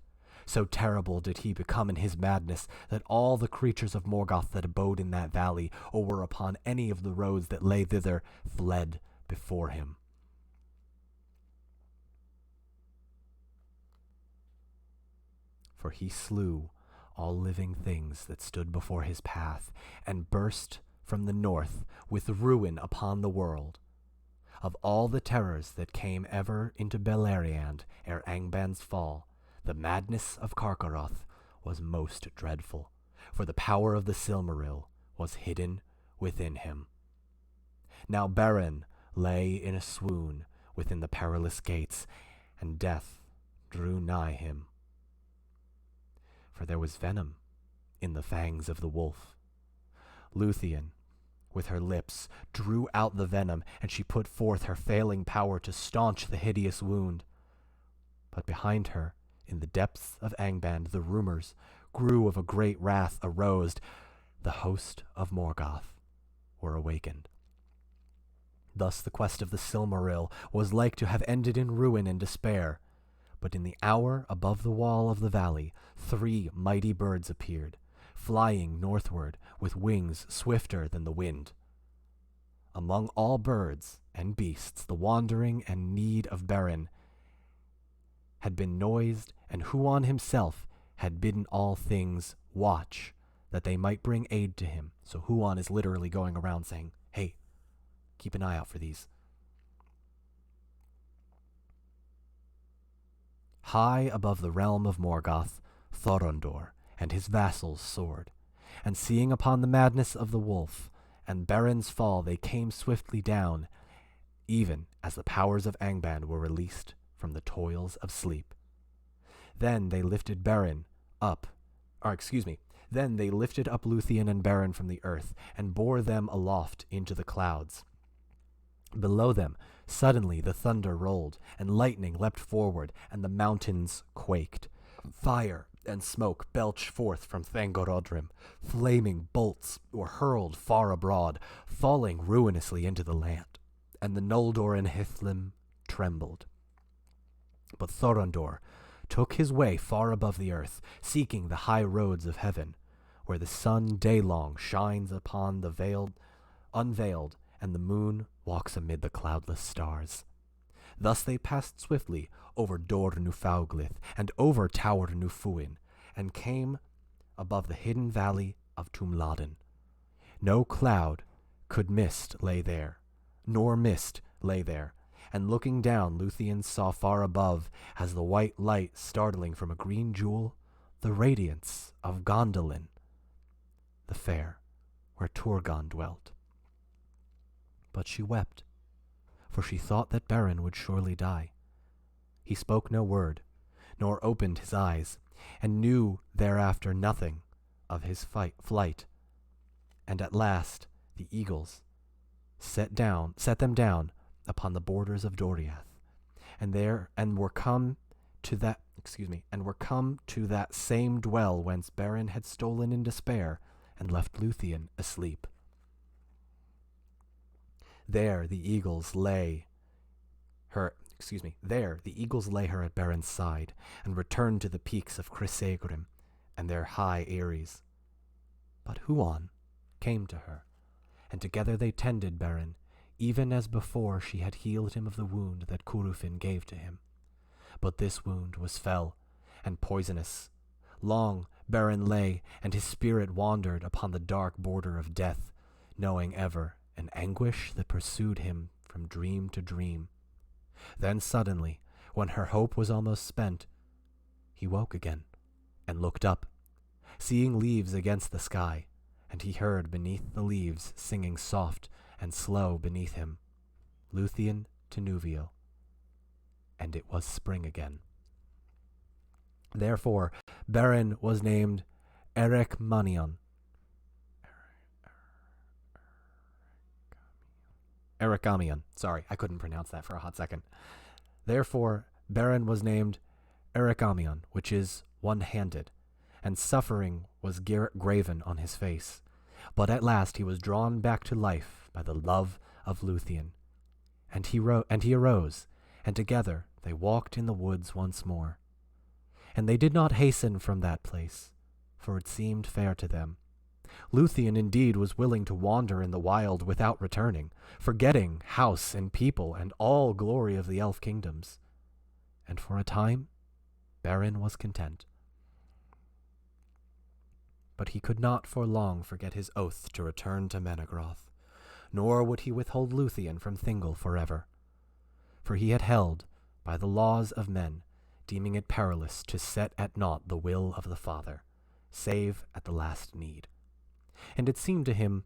So terrible did he become in his madness that all the creatures of Morgoth that abode in that valley, or were upon any of the roads that lay thither, fled before him. For he slew all living things that stood before his path, and burst from the north with ruin upon the world. Of all the terrors that came ever into Beleriand ere Angband's fall, the madness of Carcharoth was most dreadful, for the power of the Silmaril was hidden within him. Now Beren lay in a swoon within the perilous gates, and death drew nigh him. For there was venom in the fangs of the wolf. Luthien, with her lips, drew out the venom, and she put forth her failing power to staunch the hideous wound. But behind her, in the depths of Angband, the rumors grew of a great wrath arose. The host of Morgoth were awakened. Thus the quest of the Silmaril was like to have ended in ruin and despair. But in the hour above the wall of the valley, 3 mighty birds appeared, flying northward with wings swifter than the wind. Among all birds and beasts, the wandering and need of Beren had been noised, and Huon himself had bidden all things watch, that they might bring aid to him. So Huon is literally going around saying, "Hey, keep an eye out for these." High above the realm of Morgoth, Thorondor and his vassals soared, and seeing upon the madness of the wolf and Beren's fall, they came swiftly down, even as the powers of Angband were released from the toils of sleep. Then they lifted Luthien and Beren from the earth, and bore them aloft into the clouds. Below them, suddenly the thunder rolled, and lightning leapt forward, and the mountains quaked. Fire and smoke belched forth from Thangorodrim. Flaming bolts were hurled far abroad, falling ruinously into the land, and the Noldor and Hithlim trembled. But Thorondor took his way far above the earth, seeking the high roads of heaven, where the sun day-long shines upon the unveiled, and the moon walks amid the cloudless stars. Thus they passed swiftly over Dor Nufauglith and over Tower Nufuin, and came above the hidden valley of Tumladen. No cloud could mist lay there, nor mist lay there, and looking down Luthien saw far above, as the white light startling from a green jewel, the radiance of Gondolin, the fair, where Turgon dwelt. But she wept, for she thought that Beren would surely die. He spoke no word, nor opened his eyes, and knew thereafter nothing of his flight. And at last the eagles set them down upon the borders of Doriath, and were come to that same dwell whence Beren had stolen in despair and left Luthien asleep. There the eagles lay her at Beren's side, and returned to the peaks of Crissaegrim and their high eyries. But Huan came to her, and together they tended Beren, even as before she had healed him of the wound that Curufin gave to him. But this wound was fell and poisonous. Long Beren lay, and his spirit wandered upon the dark border of death, knowing ever an anguish that pursued him from dream to dream. Then suddenly, when her hope was almost spent, he woke again, and looked up, seeing leaves against the sky, and he heard beneath the leaves singing soft and slow beneath him, Luthien to Nuviel. And it was spring again. Therefore Beren was named Erekmanion. Erekamion. Sorry, I couldn't pronounce that for a hot second. Therefore Beren was named Erekamion, which is one-handed, and suffering was graven on his face. But at last he was drawn back to life by the love of Luthien. And he arose, and together they walked in the woods once more. And they did not hasten from that place, for it seemed fair to them. Luthien indeed was willing to wander in the wild without returning, forgetting house and people and all glory of the elf kingdoms. And for a time Beren was content. But he could not for long forget his oath to return to Menegroth, nor would he withhold Luthien from Thingol forever. For he had held, by the laws of men, deeming it perilous to set at naught the will of the Father, save at the last need. And it seemed to him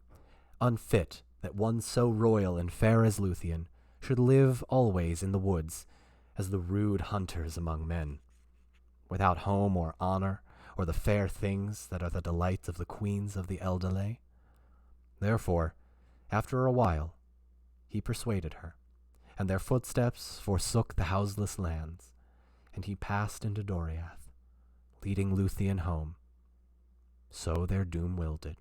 unfit that one so royal and fair as Luthien should live always in the woods as the rude hunters among men, without home or honor or the fair things that are the delights of the queens of the Eldalay. Therefore, after a while, he persuaded her, and their footsteps forsook the houseless lands, and he passed into Doriath, leading Luthien home. So their doom willed it.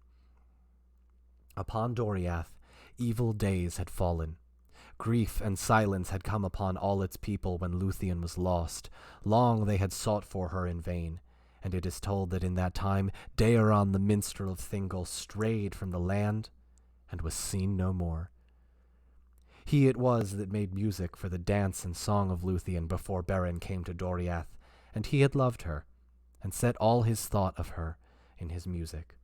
Upon Doriath, evil days had fallen. Grief and silence had come upon all its people when Luthien was lost. Long they had sought for her in vain, and it is told that in that time J.R.R the minstrel of Thingol strayed from the land and was seen no more. He it was that made music for the dance and song of Luthien before Beren came to Doriath, and he had loved her, and set all his thought of her in his music.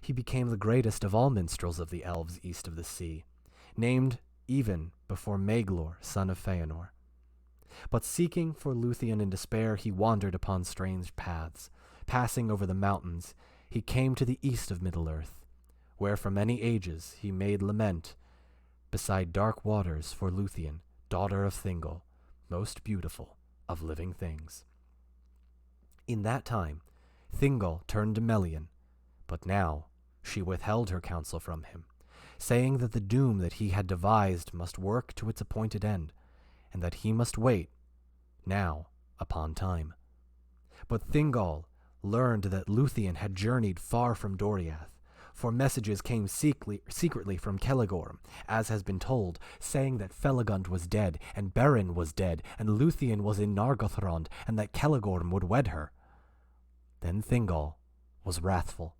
He became the greatest of all minstrels of the elves east of the sea, named even before Maglor, son of Feanor. But seeking for Luthien in despair, he wandered upon strange paths. Passing over the mountains, he came to the east of Middle-earth, where for many ages he made lament beside dark waters for Luthien, daughter of Thingol, most beautiful of living things. In that time, Thingol turned to Melian, but now she withheld her counsel from him, saying that the doom that he had devised must work to its appointed end, and that he must wait, now, upon time. But Thingol learned that Luthien had journeyed far from Doriath, for messages came secretly from Celegorm, as has been told, saying that Felagund was dead, and Beren was dead, and Luthien was in Nargothrond, and that Celegorm would wed her. Then Thingol was wrathful,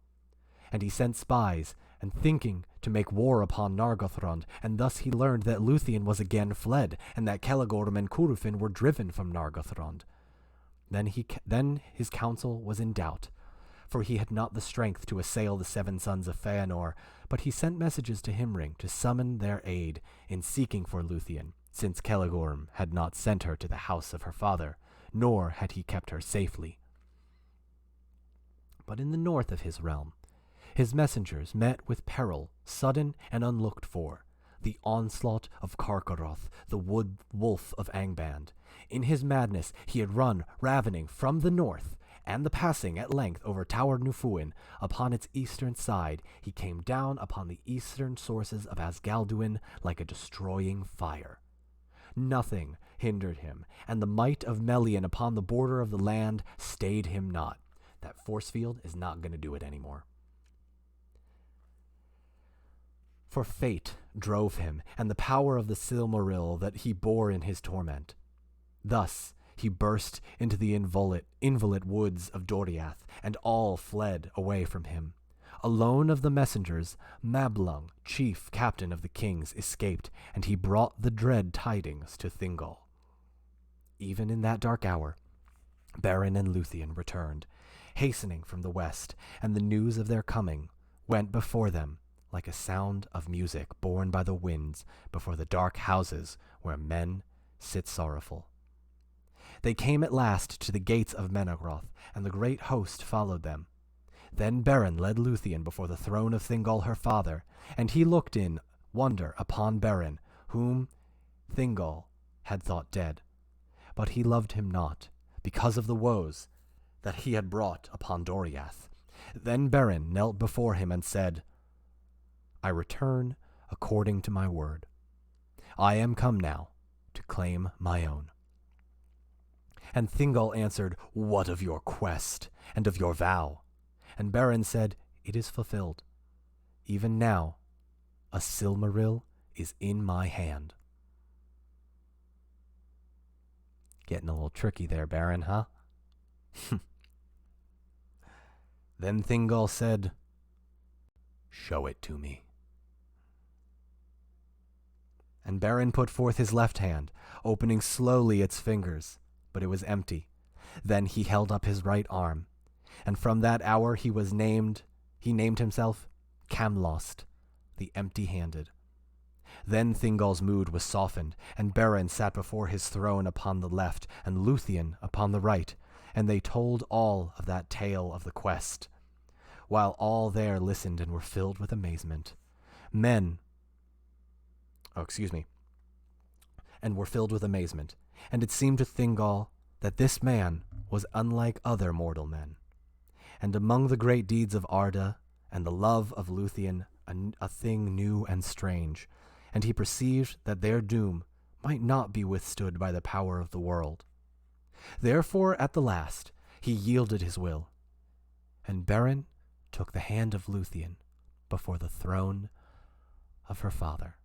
and he sent spies, and thinking to make war upon Nargothrond, and thus he learned that Luthien was again fled, and that Celegorm and Curufin were driven from Nargothrond. Then his counsel was in doubt, for he had not the strength to assail the 7 sons of Feanor, but he sent messages to Himring to summon their aid in seeking for Luthien, since Celegorm had not sent her to the house of her father, nor had he kept her safely. But in the north of his realm, his messengers met with peril, sudden and unlooked for, the onslaught of Karkaroth, the wood wolf of Angband. In his madness he had run, ravening, from the north, and the passing at length over Tower Nufuin. Upon its eastern side he came down upon the eastern sources of Asgalduin like a destroying fire. Nothing hindered him, and the might of Melian upon the border of the land stayed him not. That force field is not going to do it anymore. For fate drove him, and the power of the Silmaril that he bore in his torment. Thus he burst into the inviolate woods of Doriath, and all fled away from him. Alone of the messengers, Mablung, chief captain of the kings, escaped, and he brought the dread tidings to Thingol. Even in that dark hour, Beren and Luthien returned, hastening from the west, and the news of their coming went before them like a sound of music borne by the winds before the dark houses where men sit sorrowful. They came at last to the gates of Menegroth, and the great host followed them. Then Beren led Luthien before the throne of Thingol her father, and he looked in wonder upon Beren, whom Thingol had thought dead. But he loved him not, because of the woes that he had brought upon Doriath. Then Beren knelt before him and said, I return according to my word. I am come now to claim my own. And Thingol answered, What of your quest, and of your vow? And Beren said, It is fulfilled. Even now, a Silmaril is in my hand. Getting a little tricky there, Beren, huh? Then Thingol said, Show it to me. And Beren put forth his left hand, opening slowly its fingers, but it was empty. Then he held up his right arm, and from that hour he named himself Camlost, the empty-handed. Then Thingol's mood was softened, and Beren sat before his throne upon the left, and Luthien upon the right, and they told all of that tale of the quest, while all there listened and were filled with amazement. And were filled with amazement, and it seemed to Thingol that this man was unlike other mortal men. And among the great deeds of Arda and the love of Luthien, a thing new and strange, and he perceived that their doom might not be withstood by the power of the world. Therefore, at the last, he yielded his will, and Beren took the hand of Luthien before the throne of her father.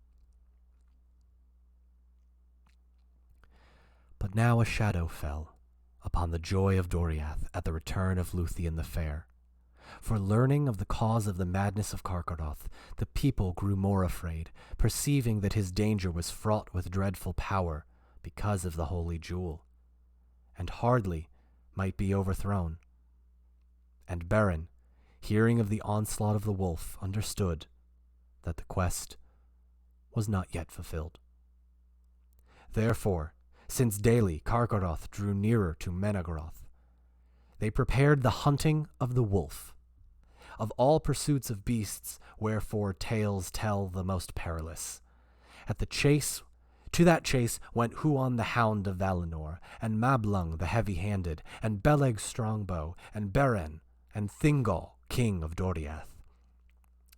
But now a shadow fell upon the joy of Doriath at the return of Luthien the Fair. For learning of the cause of the madness of Karkaroth, the people grew more afraid, perceiving that his danger was fraught with dreadful power because of the holy jewel, and hardly might be overthrown. And Beren, hearing of the onslaught of the wolf, understood that the quest was not yet fulfilled. Therefore, since daily Karkaroth drew nearer to Menegroth, they prepared the hunting of the wolf. Of all pursuits of beasts, wherefore tales tell the most perilous. To that chase went Huon the Hound of Valinor, and Mablung the Heavy-Handed, and Beleg Strongbow, and Beren, and Thingol, king of Doriath.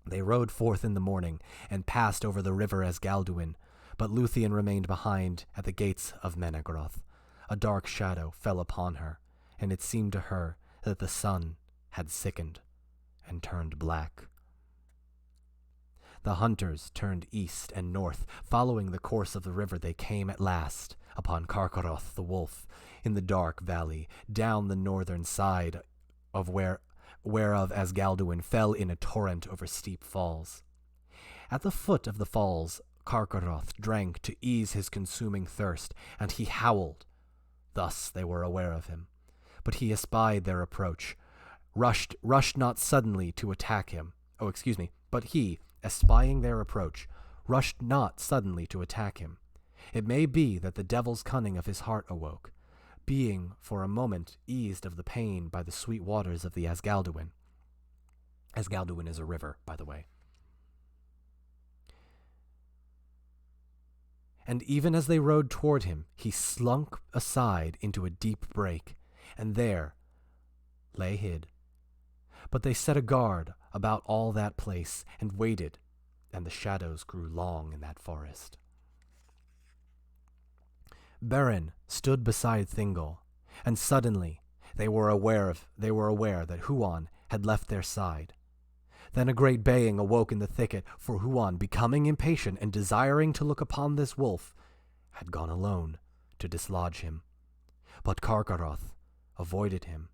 They rode forth in the morning, and passed over the river Asgalduin, but Luthien remained behind at the gates of Menegroth. A dark shadow fell upon her, and it seemed to her that the sun had sickened and turned black. The hunters turned east and north. Following the course of the river, they came at last upon Karkaroth the wolf, in the dark valley, down the northern side of whereof Asgalduin fell in a torrent over steep falls. At the foot of the falls, Karkaroth drank to ease his consuming thirst, and he howled. Thus they were aware of him. But he espied their approach, rushed not suddenly to attack him. But he, espying their approach, rushed not suddenly to attack him. It may be that the devil's cunning of his heart awoke, being for a moment eased of the pain by the sweet waters of the Asgalduin. Asgalduin is a river, by the way. And even as they rode toward him, he slunk aside into a deep brake, and there lay hid. But they set a guard about all that place, and waited, and the shadows grew long in that forest. Beren stood beside Thingol, and suddenly they were aware that Huan had left their side. Then a great baying awoke in the thicket, for Huan, becoming impatient and desiring to look upon this wolf, had gone alone to dislodge him. But Karkaroth avoided him,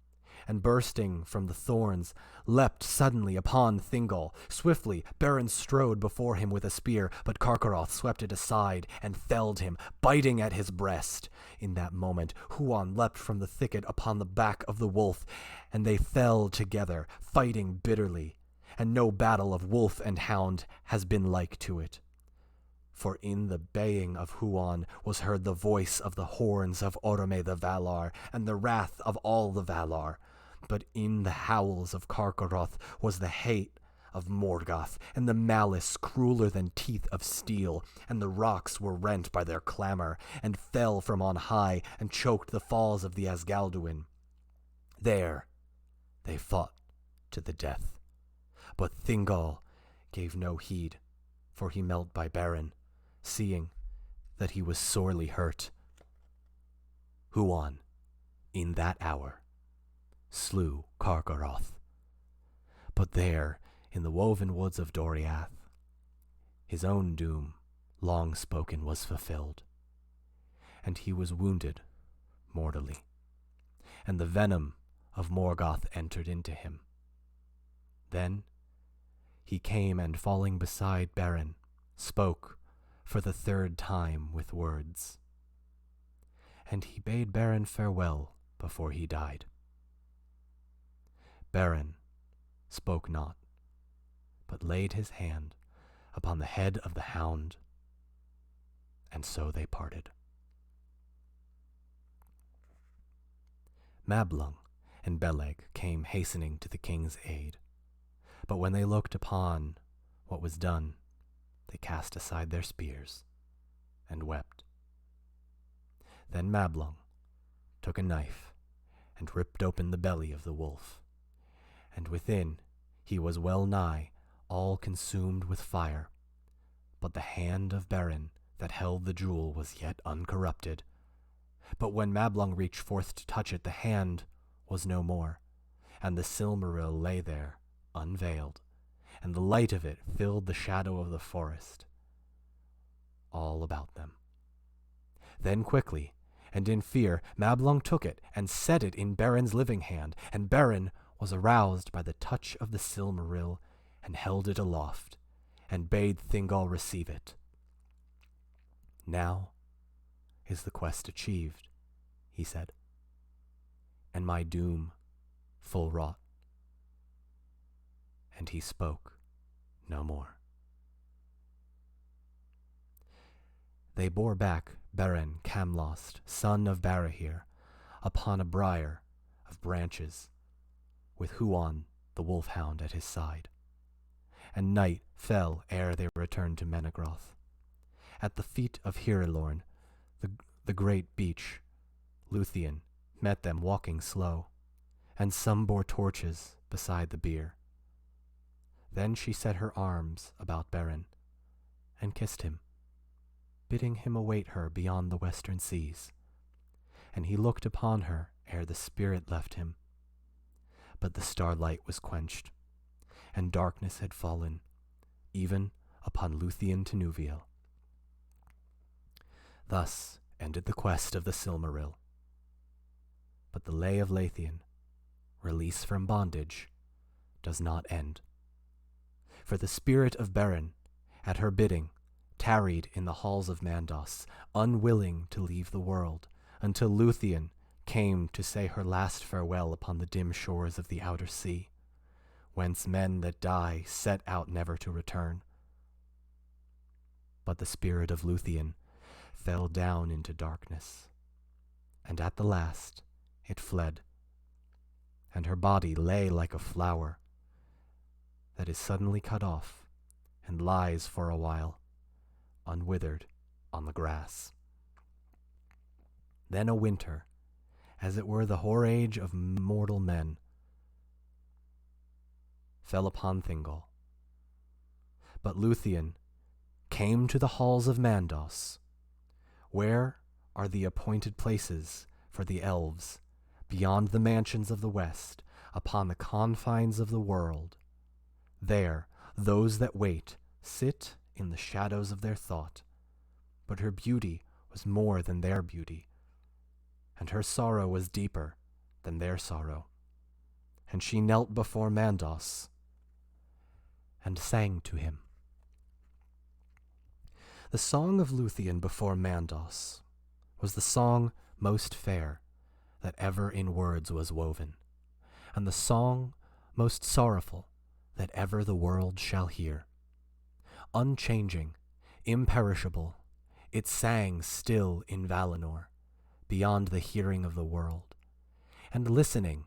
and bursting from the thorns, leapt suddenly upon Thingol. Swiftly Beren strode before him with a spear, but Karkaroth swept it aside and felled him, biting at his breast. In that moment Huan leapt from the thicket upon the back of the wolf, and they fell together, fighting bitterly. And no battle of wolf and hound has been like to it. For in the baying of Huan was heard the voice of the horns of Orome the Valar, and the wrath of all the Valar. But in the howls of Karkaroth was the hate of Morgoth, and the malice crueler than teeth of steel, and the rocks were rent by their clamor, and fell from on high, and choked the falls of the Asgalduin. There they fought to the death. But Thingol gave no heed, for he knelt by Beren, seeing that he was sorely hurt. Huan, in that hour, slew Karkaroth. But there, in the woven woods of Doriath, his own doom, long spoken, was fulfilled, and he was wounded mortally, and the venom of Morgoth entered into him. Then he came, and falling beside Beren, spoke for the third time with words. And he bade Beren farewell before he died. Beren spoke not, but laid his hand upon the head of the hound, and so they parted. Mablung and Beleg came hastening to the king's aid. But when they looked upon what was done, they cast aside their spears and wept. Then Mablung took a knife and ripped open the belly of the wolf, and within he was well nigh all consumed with fire. But the hand of Beren that held the jewel was yet uncorrupted. But when Mablung reached forth to touch it, the hand was no more, and the Silmaril lay there, unveiled, and the light of it filled the shadow of the forest all about them. Then quickly, and in fear, Mablung took it and set it in Beren's living hand, and Beren was aroused by the touch of the Silmaril, and held it aloft, and bade Thingol receive it. Now is the quest achieved, he said, and my doom full wrought. And he spoke no more. They bore back Beren Camlost, son of Barahir, upon a briar of branches, with Huan the wolf-hound at his side. And night fell ere they returned to Menegroth. At the feet of Hirilorn, the great beech, Luthien met them walking slow, and some bore torches beside the bier. Then she set her arms about Beren, and kissed him, bidding him await her beyond the western seas. And he looked upon her ere the spirit left him. But the starlight was quenched, and darkness had fallen, even upon Luthien Tenuviel. Thus ended the quest of the Silmaril. But the Lay of Luthien, release from bondage, does not end. For the spirit of Beren, at her bidding, tarried in the halls of Mandos, unwilling to leave the world, until Luthien came to say her last farewell upon the dim shores of the outer sea, whence men that die set out never to return. But the spirit of Luthien fell down into darkness, and at the last it fled, and her body lay like a flower that is suddenly cut off and lies for a while unwithered on the grass. Then a winter, as it were the hoar age of mortal men, fell upon Thingol. But Luthien came to the halls of Mandos, where are the appointed places for the elves, beyond the mansions of the west, upon the confines of the world. There those that wait sit in the shadows of their thought, but her beauty was more than their beauty, and her sorrow was deeper than their sorrow. And she knelt before Mandos and sang to him. The song of Luthien before Mandos was the song most fair that ever in words was woven, and the song most sorrowful that ever the world shall hear. Unchanging, imperishable, it sang still in Valinor, beyond the hearing of the world. And listening,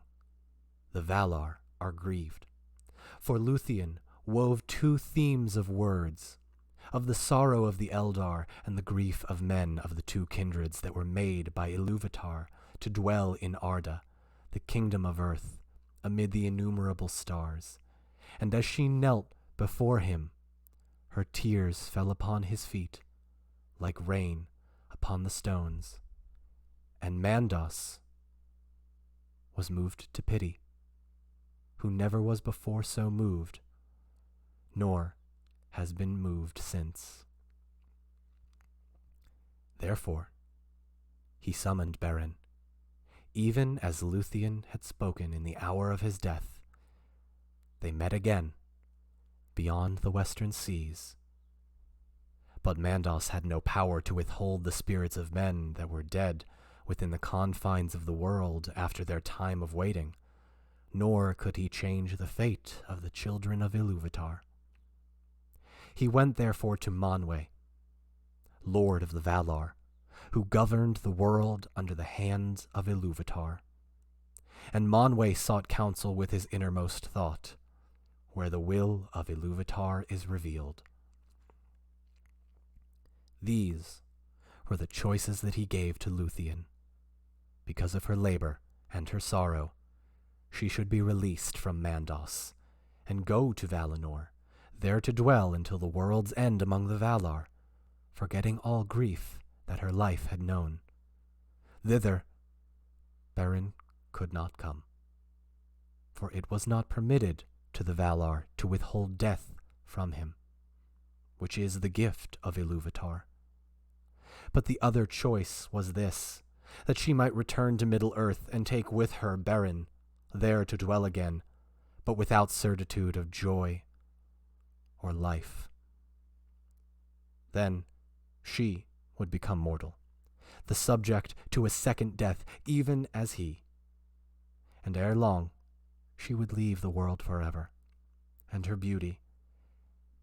the Valar are grieved. For Luthien wove two themes of words, of the sorrow of the Eldar and the grief of men of the two kindreds that were made by Ilúvatar to dwell in Arda, the kingdom of earth, amid the innumerable stars. And as she knelt before him, her tears fell upon his feet, like rain upon the stones, and Mandos was moved to pity, who never was before so moved, nor has been moved since. Therefore he summoned Beren, even as Luthien had spoken in the hour of his death. They met again, beyond the western seas. But Mandos had no power to withhold the spirits of men that were dead within the confines of the world after their time of waiting, nor could he change the fate of the children of Ilúvatar. He went therefore to Manwe, lord of the Valar, who governed the world under the hands of Ilúvatar. And Manwe sought counsel with his innermost thought, where the will of Ilúvatar is revealed. These were the choices that he gave to Luthien. Because of her labor and her sorrow, she should be released from Mandos, and go to Valinor, there to dwell until the world's end among the Valar, forgetting all grief that her life had known. Thither Beren could not come, for it was not permitted to the Valar to withhold death from him, which is the gift of Ilúvatar. But the other choice was this, that she might return to Middle-earth and take with her Beren, there to dwell again, but without certitude of joy or life. Then she would become mortal, the subject to a second death, even as he. And ere long she would leave the world forever, and her beauty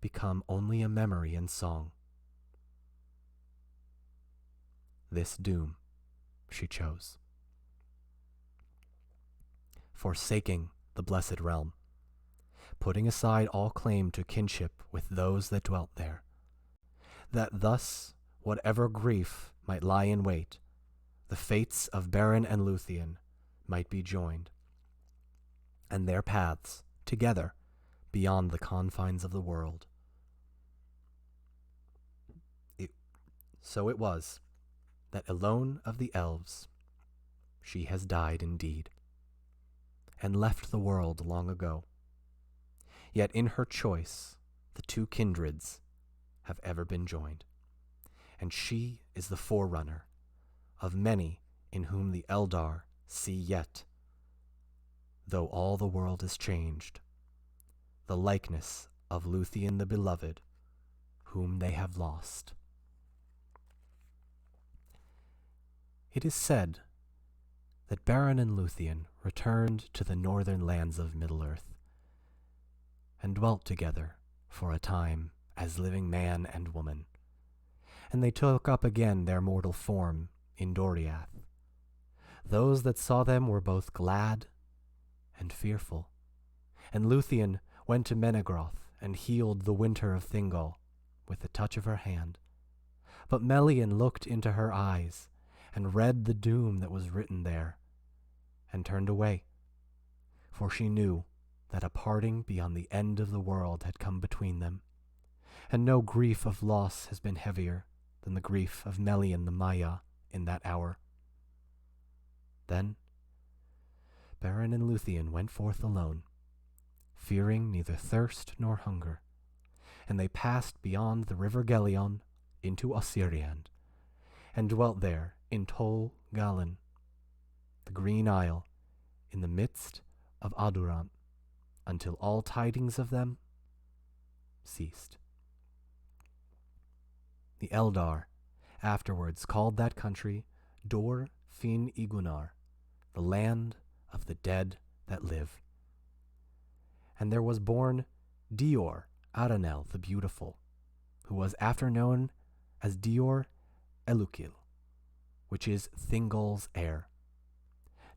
become only a memory and song. This doom she chose. Forsaking the blessed realm, putting aside all claim to kinship with those that dwelt there, that thus, whatever grief might lie in wait, the fates of Beren and Luthien might be joined, and their paths together beyond the confines of the world. So it was that alone of the elves she has died indeed, and left the world long ago. Yet in her choice the two kindreds have ever been joined, and she is the forerunner of many in whom the Eldar see yet, though all the world is changed, the likeness of Luthien the beloved, whom they have lost. It is said that Beren and Luthien returned to the northern lands of Middle-earth, and dwelt together for a time as living man and woman, and they took up again their mortal form in Doriath. Those that saw them were both glad and fearful, and Luthien went to Menegroth and healed the winter of Thingol with the touch of her hand. But Melian looked into her eyes and read the doom that was written there, and turned away, for she knew that a parting beyond the end of the world had come between them, and no grief of loss has been heavier than the grief of Melian the Maya in that hour. Then Beren and Luthien went forth alone, fearing neither thirst nor hunger, and they passed beyond the river Gelion into Osiriand, and dwelt there in Tol Galen, the Green Isle, in the midst of Adurant, until all tidings of them ceased. The Eldar afterwards called that country Dor Fin Igunar, the land of the dead that live. And there was born Dior Aranel the Beautiful, who was after known as Dior Elukil, which is Thingol's heir.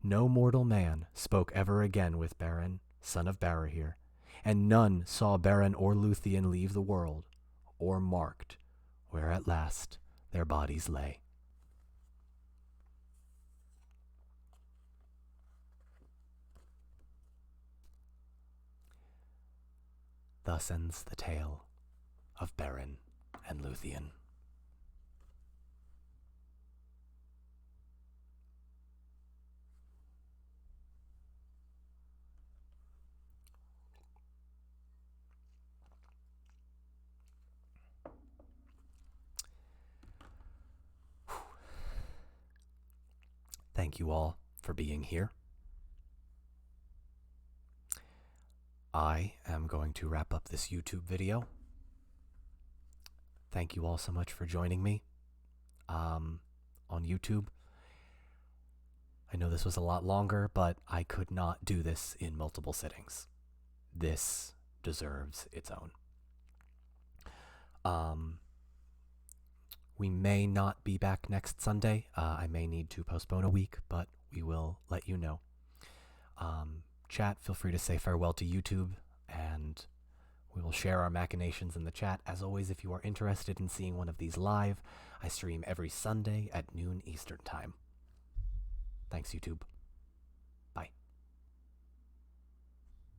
No mortal man spoke ever again with Beren, son of Barahir, and none saw Beren or Luthien leave the world, or marked where at last their bodies lay. Thus ends the tale of Beren and Luthien. Thank you all for being here. I am going to wrap up this YouTube video. Thank you all so much for joining me on YouTube. I know this was a lot longer, but I could not do this in multiple sittings. This deserves its own. We may not be back next Sunday. I may need to postpone a week, but we will let you know. Chat, feel free to say farewell to YouTube, and we will share our machinations in the chat. As always, if you are interested in seeing one of these live, I stream every Sunday at noon Eastern Time. Thanks, YouTube.